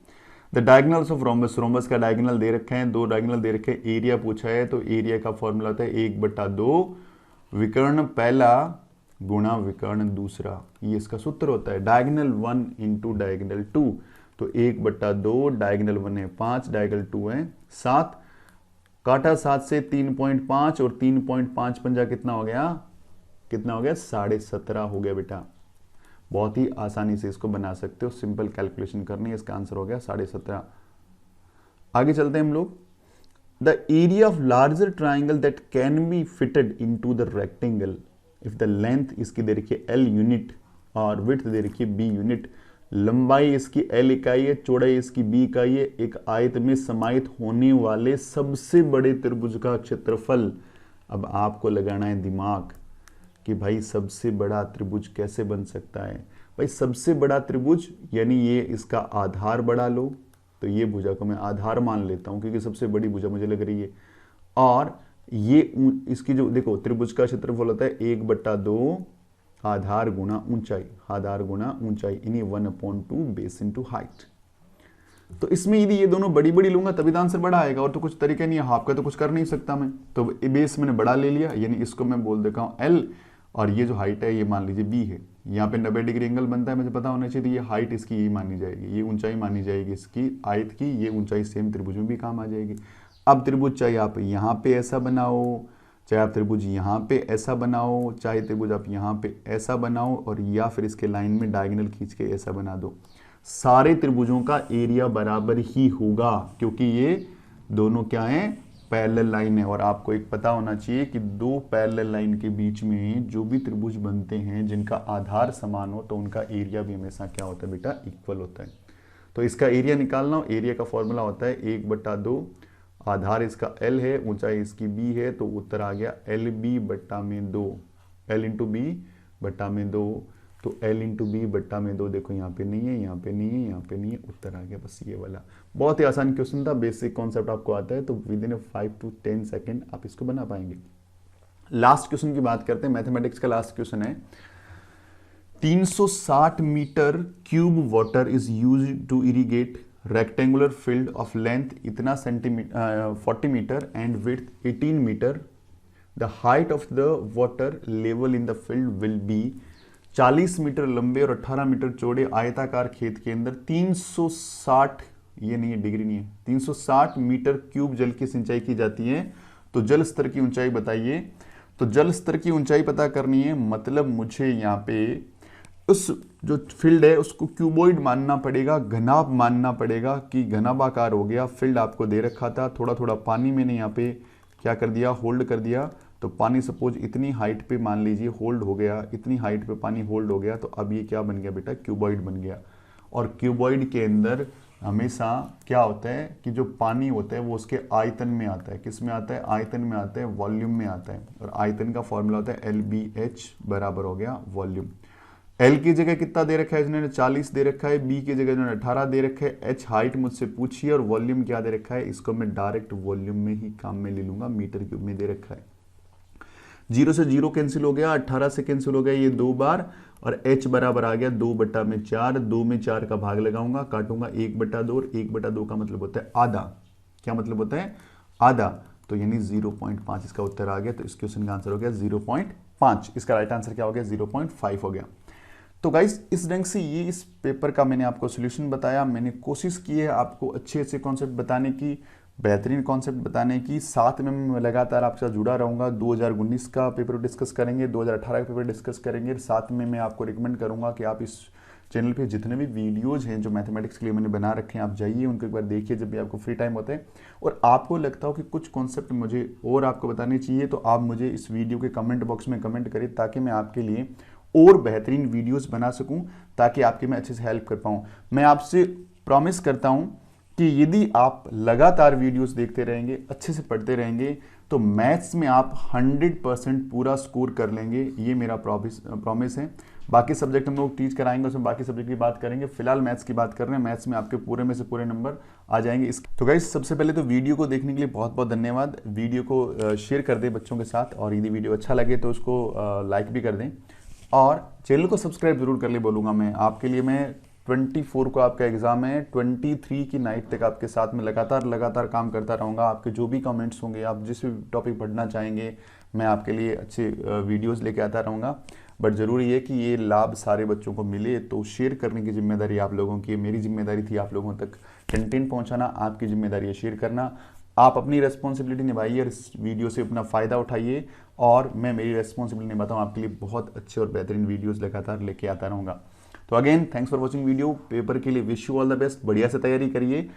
The diagonals of rhombus, rhombus का डायगोनल दे रखे हैं, 2 डायगोनल दे रखे हैं, एरिया पूछा है, तो एरिया का फॉर्मूला होता है 1/2 विकर्ण पहला गुणा विकर्ण दूसरा, ये इसका सूत्र होता है। डायगोनल 1 इंटू डायगोनल 2, तो 1/2, डायगोनल 1 है 5, डायगोनल 2 है 7, काटा 7 से 3.5 और 3.5 पंजा कितना हो गया? कितना हो गया? 17.5 हो गया बेटा। बहुत ही आसानी से इसको बना सकते हो, सिंपल कैलकुलेशन करनी है, इसका आंसर हो गया 17.5। आगे चलते हैं हम लोग। The area of larger triangle that can be fitted into the rectangle if the length इसकी दे रखी है L यूनिट और विड्थ दे रखी है B यूनिट, लंबाई इसकी L इकाई है, चौड़ाई इसकी B इकाई है, एक आयत में समाहित होने वाले सबसे बड़े त्रिभुज का क्षेत्रफल। अब आपको लगाना है दिमाग कि भाई सबसे बड़ा त्रिभुज कैसे बन सकता है। भाई सबसे बड़ा त्रिभुज यानी ये इसका आधार बड़ा लो, तो ये भुजा को मैं आधार मान लेता हूं क्योंकि सबसे बड़ी भुजा मुझे लग रही है। और ये इसकी जो देखो त्रिभुज का क्षेत्रफल होता है 1/2 आधार गुणा ऊंचाई, आधार गुणा ऊंचाई यानी 1/2 बेस इंटू हाइट। तो इसमें यदि ये दोनों बड़ी बड़ी लूंगा तभी तो आंसर बड़ा आएगा, और तो कुछ तरीका नहीं है, हाफ का तो कुछ कर नहीं सकता मैं। तो बेस मैंने बड़ा ले लिया यानी इसको मैं बोल देता हूँ L, और ये जो हाइट है ये मान लीजिए B है। यहाँ पे 90 डिग्री एंगल बनता है, मुझे पता होना चाहिए, ये हाइट इसकी ये मानी जाएगी, ये ऊंचाई मानी जाएगी इसकी आयत की, ये ऊंचाई सेम त्रिभुज में भी काम आ जाएगी। अब त्रिभुज चाहे आप यहाँ पे ऐसा बनाओ, चाहे आप त्रिभुज यहाँ पे ऐसा बनाओ, चाहे त्रिभुज आप यहाँ पे ऐसा बनाओ, और या फिर इसके लाइन में डायगोनल खींच के ऐसा बना दो, सारे त्रिभुजों का एरिया बराबर ही होगा क्योंकि ये दोनों क्या है, पैरेलल लाइन है। और आपको एक पता होना चाहिए कि दो पैरेलल लाइन के बीच में जो भी त्रिभुज बनते हैं जिनका आधार समान हो तो उनका एरिया भी हमेशा क्या होता है बेटा, इक्वल होता है। तो इसका एरिया निकालना हो, एरिया का फॉर्मूला होता है 1/2, आधार इसका L है, ऊंचाई इसकी B है, तो उत्तर आ गया LB/2, L इंटू B बट्टा में 2, तो L इंटू B बट्टा में 2 देखो यहाँ पे नहीं है, यहाँ पे नहीं है, यहाँ पे नहीं है, उत्तर आ गया बस ये वाला। बहुत ही आसान क्वेश्चन था, बेसिक कॉन्सेप्ट आपको आता है तो विद इन 5 to 10 सेकेंड आप इसको बना पाएंगे। लास्ट क्वेश्चन की बात करते हैं, मैथमेटिक्स का लास्ट क्वेश्चन है। 360 meter cube water is used to irrigate rectangular field of length इतना centimeter 40 meter and width 18 meter. The height of the water level in the field will be. 40 meter लंबे और 18 metre चौड़े आयताकार खेत के अंदर 360, ये नहीं है डिग्री नहीं है, 360 मीटर क्यूब जल की सिंचाई की जाती है। तो जल स्तर की ऊंचाई बताइए। तो जल स्तर की ऊंचाई पता करनी है, मतलब मुझे यहाँ पे उस जो फील्ड है उसको क्यूबॉइड मानना पड़ेगा, घनाभ मानना पड़ेगा कि घनाभाकार हो गया। फील्ड आपको दे रखा था, थोड़ा थोड़ा पानी मैंने यहाँ पे क्या कर दिया, होल्ड कर दिया। तो पानी सपोज इतनी हाइट पे मान लीजिए होल्ड हो गया, इतनी हाइट पे पानी होल्ड हो गया, तो अब ये क्या बन गया बेटा, क्यूबॉइड बन गया। और क्यूबॉइड के अंदर हमेशा क्या होता है कि जो पानी होता है वो उसके आयतन में आता है। किस में आता है, आयतन में आता है, वॉल्यूम में आता है। और आयतन का फॉर्मूला होता है LBH बराबर हो गया वॉल्यूम। L की जगह कितना दे रखा है इन्होंने, 40 दे रखा है, B की जगह इन्होंने 18 दे रखा है, H हाइट मुझसे पूछिए और वॉल्यूम क्या दे रखा है, इसको मैं डायरेक्ट वॉल्यूम में ही काम में ले लूंगा, मीटर क्यूब में दे रखा है। 0 से 0 कैंसिल हो गया, 18 से कैंसिल हो गया ये 2 बार, और H बराबर आ गया 2/4। 2 में 4 का भाग लगाऊंगा, काटूंगा 1/2, और 1/2 का मतलब होता है आधा। क्या मतलब होता है, आधा। तो यानी 0.5 इसका उत्तर आ गया। तो इस क्वेश्चन का आंसर हो गया 0.5। इसका राइट आंसर क्या हो गया, 0.5 हो गया। तो गाइस इस ढंग से ये इस पेपर का मैंने आपको सॉल्यूशन बताया। मैंने कोशिश की है आपको अच्छे अच्छे कॉन्सेप्ट बताने की, बेहतरीन कॉन्सेप्ट बताने की। साथ में मैं लगातार आपके साथ जुड़ा रहूंगा। 2019 का पेपर डिस्कस करेंगे, 2018 का पेपर डिस्कस करेंगे। साथ में मैं आपको रिकमेंड करूंगा कि आप इस चैनल पे जितने भी वीडियोज हैं जो मैथमेटिक्स के लिए मैंने बना रखे हैं, आप जाइए उनको एक बार देखिए जब भी आपको फ्री टाइम होता है। और आपको लगता हो कि कुछ कॉन्सेप्ट मुझे और आपको बताने चाहिए तो आप मुझे इस वीडियो के कमेंट बॉक्स में कमेंट करें, ताकि मैं आपके लिए और बेहतरीन वीडियोस बना सकूं, ताकि आपकी मैं अच्छे से हेल्प कर पाऊं। मैं आपसे प्रॉमिस करता हूं कि यदि आप लगातार वीडियोस देखते रहेंगे, अच्छे से पढ़ते रहेंगे, तो मैथ्स में आप 100% पूरा स्कोर कर लेंगे। ये मेरा प्रॉमिस है। बाकी सब्जेक्ट हम लोग टीच कराएंगे, उसमें बाकी सब्जेक्ट की बात करेंगे। फिलहाल मैथ्स की बात कर रहे हैं, मैथ्स में आपके पूरे में से पूरे नंबर आ जाएंगे। तो गाइस सबसे पहले तो वीडियो को देखने के लिए बहुत बहुत धन्यवाद। वीडियो को शेयर कर दें बच्चों के साथ, और यदि वीडियो अच्छा लगे तो उसको लाइक भी कर दें, और चैनल को सब्सक्राइब जरूर कर ले बोलूँगा मैं आपके लिए। मैं 24 को आपका एग्जाम है, 23 की नाइट तक आपके साथ में लगातार काम करता रहूँगा। आपके जो भी कमेंट्स होंगे, आप जिस भी टॉपिक पढ़ना चाहेंगे, मैं आपके लिए अच्छे वीडियोस लेके आता रहूँगा। बट ज़रूरी है कि ये लाभ सारे बच्चों को मिले, तो शेयर करने की जिम्मेदारी आप लोगों की है। मेरी जिम्मेदारी थी आप लोगों तक कंटेंट पहुँचाना, आपकी जिम्मेदारी है शेयर करना। आप अपनी रेस्पॉन्सिबिलिटी निभाइए और इस वीडियो से अपना फ़ायदा उठाइए, और मैं मेरी रेस्पॉन्सिबिलिटी निभाता हूँ, आपके लिए बहुत अच्छे और बेहतरीन वीडियोस लगातार लेके आता रहूँगा। तो again thanks for watching video. Paper के लिए wish you all the best, बढ़िया से तैयारी करिए।